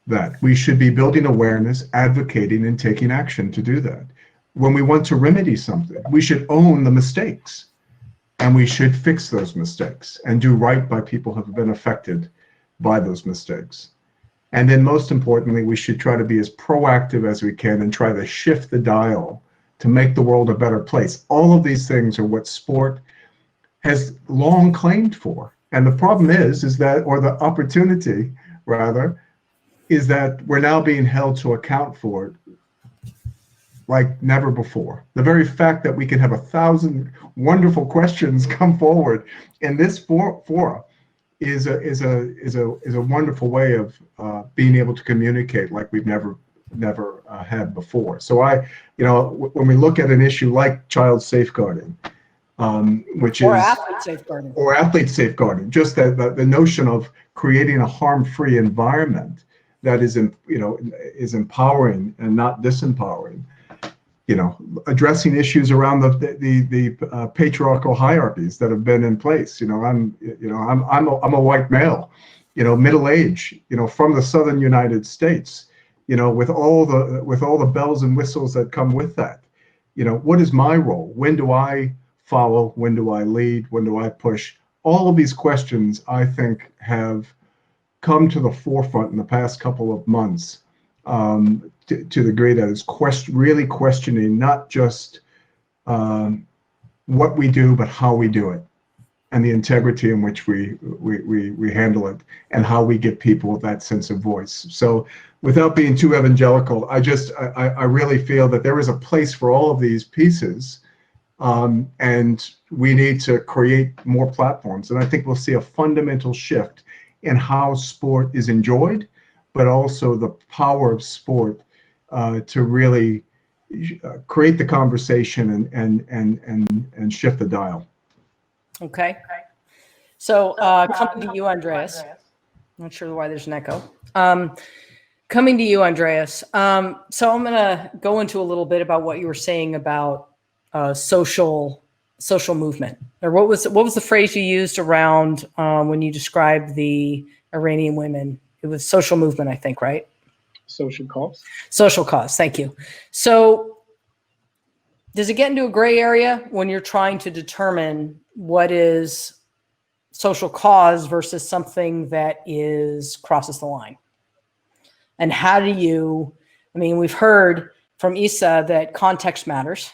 that. We should be building awareness, advocating, and taking action to do that. When we want to remedy something, we should own the mistakes, and we should fix those mistakes and do right by people who have been affected by those mistakes. And then most importantly, we should try to be as proactive as we can and try to shift the dial to make the world a better place. All of these things are what sport has long claimed for. And the problem is that, or the opportunity rather, is that we're now being held to account for it like never before. The very fact that we can have 1,000 wonderful questions come forward in this forum is a wonderful way of being able to communicate like we've never had before. So when we look at an issue like child safeguarding, or athlete safeguarding, just the notion of creating a harm-free environment that is empowering and not disempowering. Addressing issues around the patriarchal hierarchies that have been in place. I'm a white male, middle age, from the southern United States, with all the bells and whistles that come with that. What is my role? When do I follow? When do I lead? When do I push? All of these questions, I think, have come to the forefront in the past couple of months. To the degree that is really questioning not just what we do, but how we do it, and the integrity in which we handle it, and how we give people that sense of voice. So, without being too evangelical, I really feel that there is a place for all of these pieces And we need to create more platforms. And I think we'll see a fundamental shift in how sport is enjoyed, but also the power of sport to really create the conversation and shift the dial. Okay. So coming to you, Andreas. Not sure why there's an echo. Coming to you, Andreas. So I'm going to go into a little bit about what you were saying about social movement, or what was the phrase you used around when you described the Iranian women? It was social movement, I think, right? Social cause. Social cause. Thank you. So does it get into a gray area when you're trying to determine what is social cause versus something that crosses the line? And how do you, I mean, we've heard from Issa that context matters.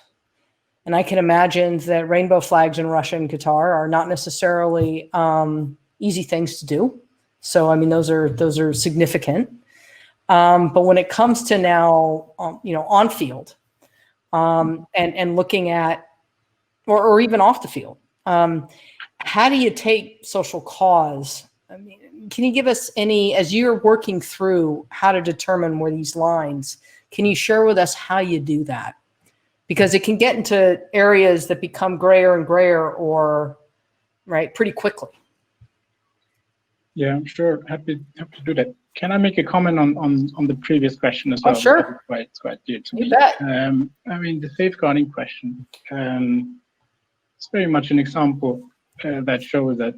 And I can imagine that rainbow flags in Russia and Qatar are not necessarily easy things to do. So, I mean, those are significant. But when it comes to now, on field and looking at, or even off the field, how do you take social cause? I mean, can you give us any, as you're working through how to determine where these lines, can you share with us how you do that? Because it can get into areas that become grayer and grayer, or right, pretty quickly. Yeah, sure. Happy to do that. Can I make a comment on the previous question as well? Oh, sure. It's quite dear to me. You bet. I mean, the safeguarding question, it's very much an example that shows that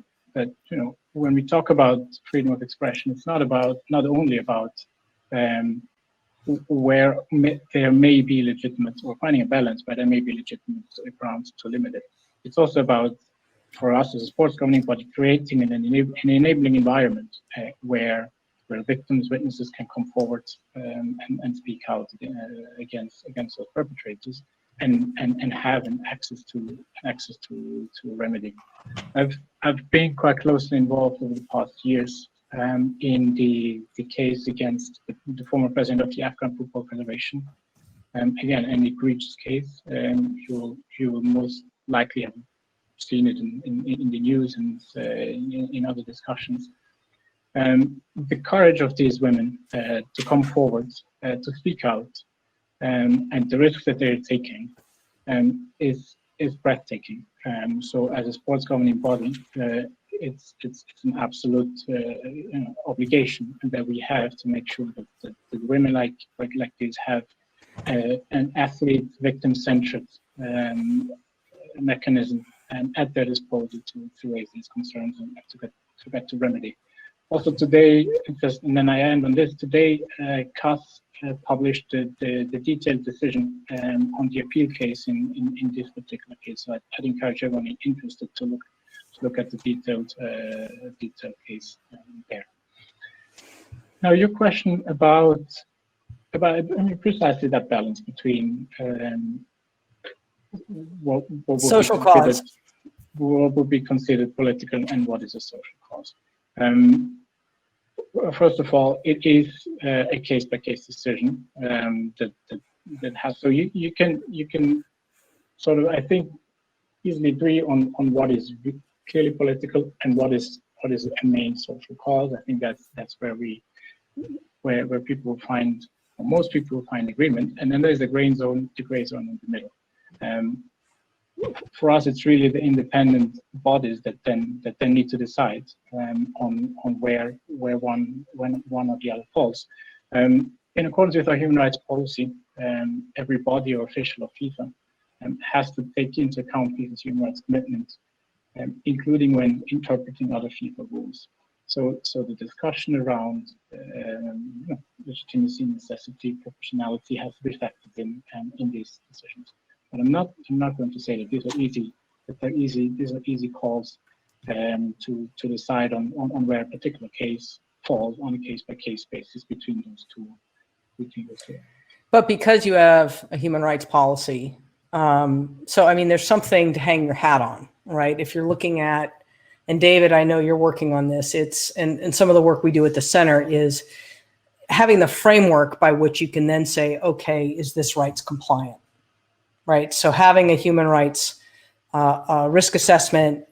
when we talk about freedom of expression, it's not only about where there may be legitimate, or finding a balance where there may be legitimate grounds to limit it. It's also about, for us as a sports governing body, creating an enabling environment where victims, witnesses can come forward and speak out against those perpetrators and have an access to remedy. I've been quite closely involved over the past years in the case against the former president of the Afghan Football Federation. Again, an egregious case. You will most likely have seen it in the news and in other discussions. The courage of these women to come forward, to speak out, and the risks that they're taking is breathtaking. So as a sports governing body, it's an absolute obligation that we have to make sure that women like these have an athlete victim-centered mechanism at their disposal to raise these concerns and to get to remedy. Also today, and then I end on this, today CAS published the detailed decision on the appeal case in this particular case. So I'd encourage everyone interested to look at the detailed case there. Now, your question about precisely that balance between what social cause, what would be considered political and what is a social cause. First of all, it is a case-by-case decision that has. So you can sort of, I think, easily agree on what is clearly political and what is a main social cause. I think that's where people will find, or most people will find agreement, and then there's the gray zone in the middle. For us, it's really the independent bodies that then need to decide on where one or the other falls. In accordance with our human rights policy, every body or official of FIFA has to take into account FIFA's human rights commitments, including when interpreting other FIFA rules. So the discussion around legitimacy, necessity, proportionality has to be factored in these decisions. But I'm not going to say that these are easy. These are easy calls to decide on where a particular case falls on a case-by-case basis between those two. But because you have a human rights policy, so I mean, there's something to hang your hat on, right? If you're looking at, and David, I know you're working on this. And some of the work we do at the center is having the framework by which you can then say, okay, is this rights compliant? right? So having a human rights risk assessment,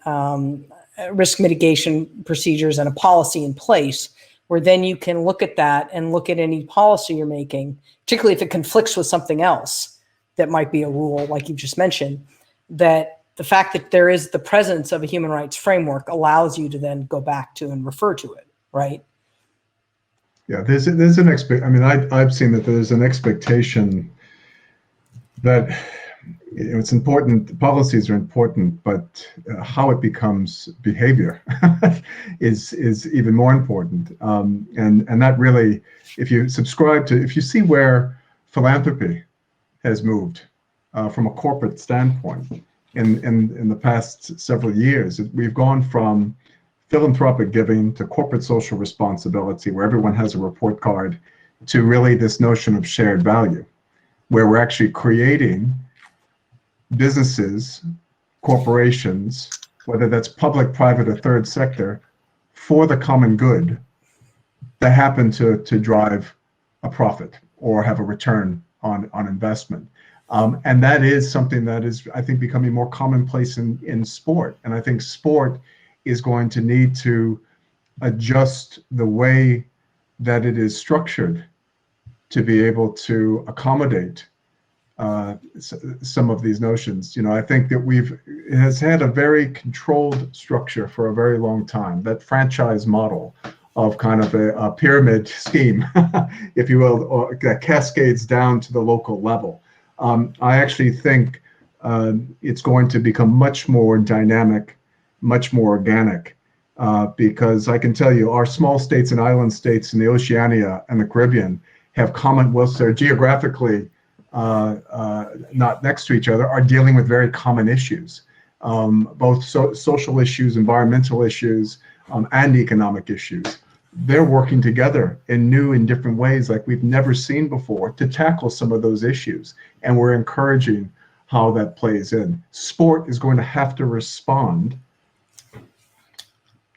risk mitigation procedures, and a policy in place, where then you can look at that and look at any policy you're making, particularly if it conflicts with something else that might be a rule, like you just mentioned, that the fact that there is the presence of a human rights framework allows you to then go back to and refer to it, right? Yeah, there's an I mean, I've seen that there's an expectation that it's important, policies are important, but how it becomes behavior is even more important. And that really, if you see where philanthropy has moved from a corporate standpoint in the past several years, we've gone from philanthropic giving to corporate social responsibility, where everyone has a report card, to really this notion of shared value, where we're actually creating businesses, corporations, whether that's public, private, or third sector, for the common good, that happen to drive a profit or have a return on investment. And that is something that is, I think, becoming more commonplace in sport. And I think sport is going to need to adjust the way that it is structured to be able to accommodate some of these notions. You know, I think that it has had a very controlled structure for a very long time, that franchise model of kind of a pyramid scheme, if you will, or that cascades down to the local level. I actually think it's going to become much more dynamic, much more organic, because I can tell you our small states and island states in the Oceania and the Caribbean have commonwealths that are geographically not next to each other, are dealing with very common issues, both social issues, environmental issues, and economic issues. They're working together in new and different ways like we've never seen before to tackle some of those issues. And we're encouraging how that plays in. Sport is going to have to respond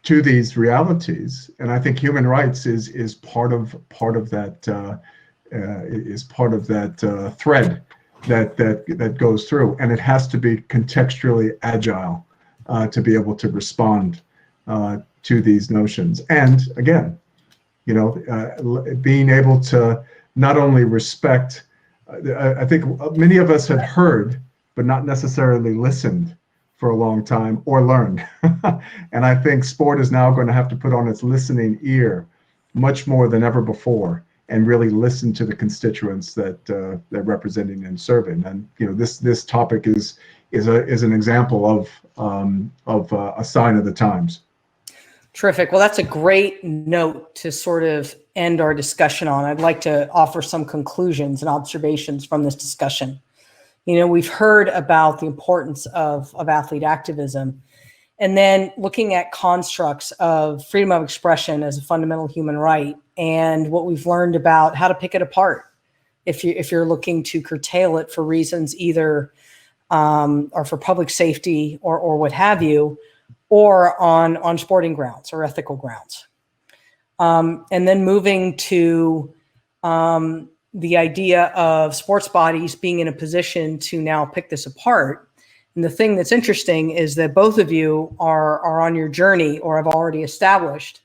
to these realities. And I think human rights is part of that thread that goes through, and it has to be contextually agile to be able to respond to these notions. And again, you know, being able to not only respect, I think many of us have heard, but not necessarily listened for a long time or learned. And I think sport is now going to have to put on its listening ear much more than ever before, and really listen to the constituents that they're representing and serving. And you know, this topic is an example of a sign of the times. Terrific. Well, that's a great note to sort of end our discussion on. I'd like to offer some conclusions and observations from this discussion. You know, we've heard about the importance of athlete activism, and then looking at constructs of freedom of expression as a fundamental human right, and what we've learned about how to pick it apart if you're looking to curtail it for reasons either or for public safety or what have you, or on sporting grounds or ethical grounds. And then moving to the idea of sports bodies being in a position to now pick this apart. And the thing that's interesting is that both of you are on your journey or have already established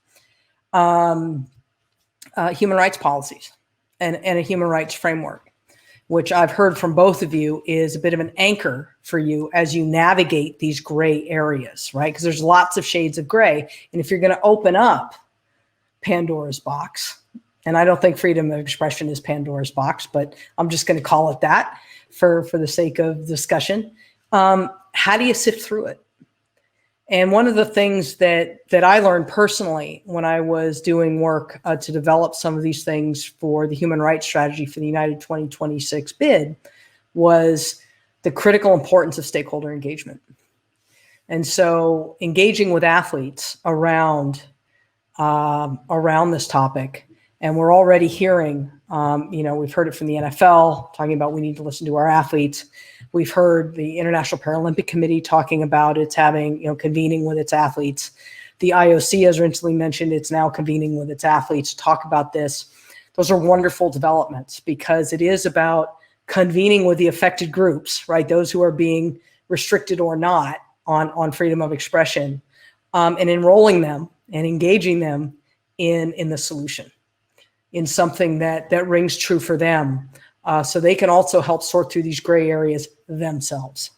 human rights policies and a human rights framework, which I've heard from both of you is a bit of an anchor for you as you navigate these gray areas, right? Because there's lots of shades of gray. And if you're going to open up Pandora's box, and I don't think freedom of expression is Pandora's box, but I'm just going to call it that for the sake of discussion. How do you sift through it? And one of the things that I learned personally when I was doing work to develop some of these things for the human rights strategy for the United 2026 bid was the critical importance of stakeholder engagement. And so engaging with athletes around this topic, and we're already hearing, you know, we've heard it from the NFL talking about we need to listen to our athletes. We've heard the International Paralympic Committee talking about it's having, you know, convening with its athletes. The IOC, as recently mentioned, it's now convening with its athletes to talk about this. Those are wonderful developments because it is about convening with the affected groups, right? Those who are being restricted or not on freedom of expression, and enrolling them and engaging them in the solution, in something that rings true for them, so they can also help sort through these gray areas themselves.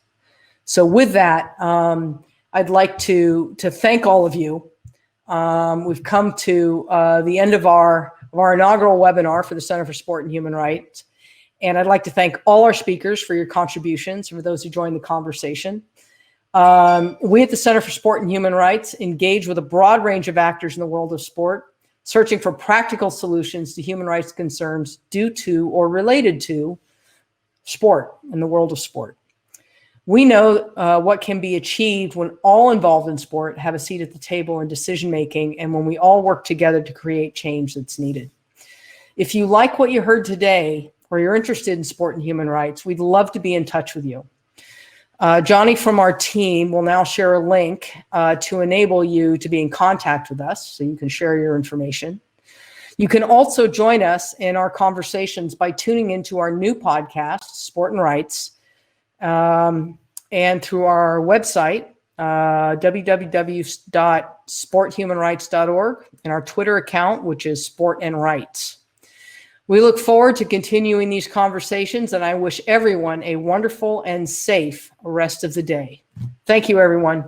So with that, I'd like to thank all of you. We've come to the end of our inaugural webinar for the Center for Sport and Human Rights. And I'd like to thank all our speakers for your contributions, and for those who joined the conversation. We at the Center for Sport and Human Rights engage with a broad range of actors in the world of sport, searching for practical solutions to human rights concerns due to or related to sport and the world of sport. We know what can be achieved when all involved in sport have a seat at the table in decision-making, and when we all work together to create change that's needed. If you like what you heard today, or you're interested in sport and human rights, we'd love to be in touch with you. Johnny from our team will now share a link to enable you to be in contact with us, so you can share your information. You can also join us in our conversations by tuning into our new podcast, Sport and Rights, and through our website, www.sporthumanrights.org, and our Twitter account, which is Sport and Rights. We look forward to continuing these conversations, and I wish everyone a wonderful and safe rest of the day. Thank you, everyone.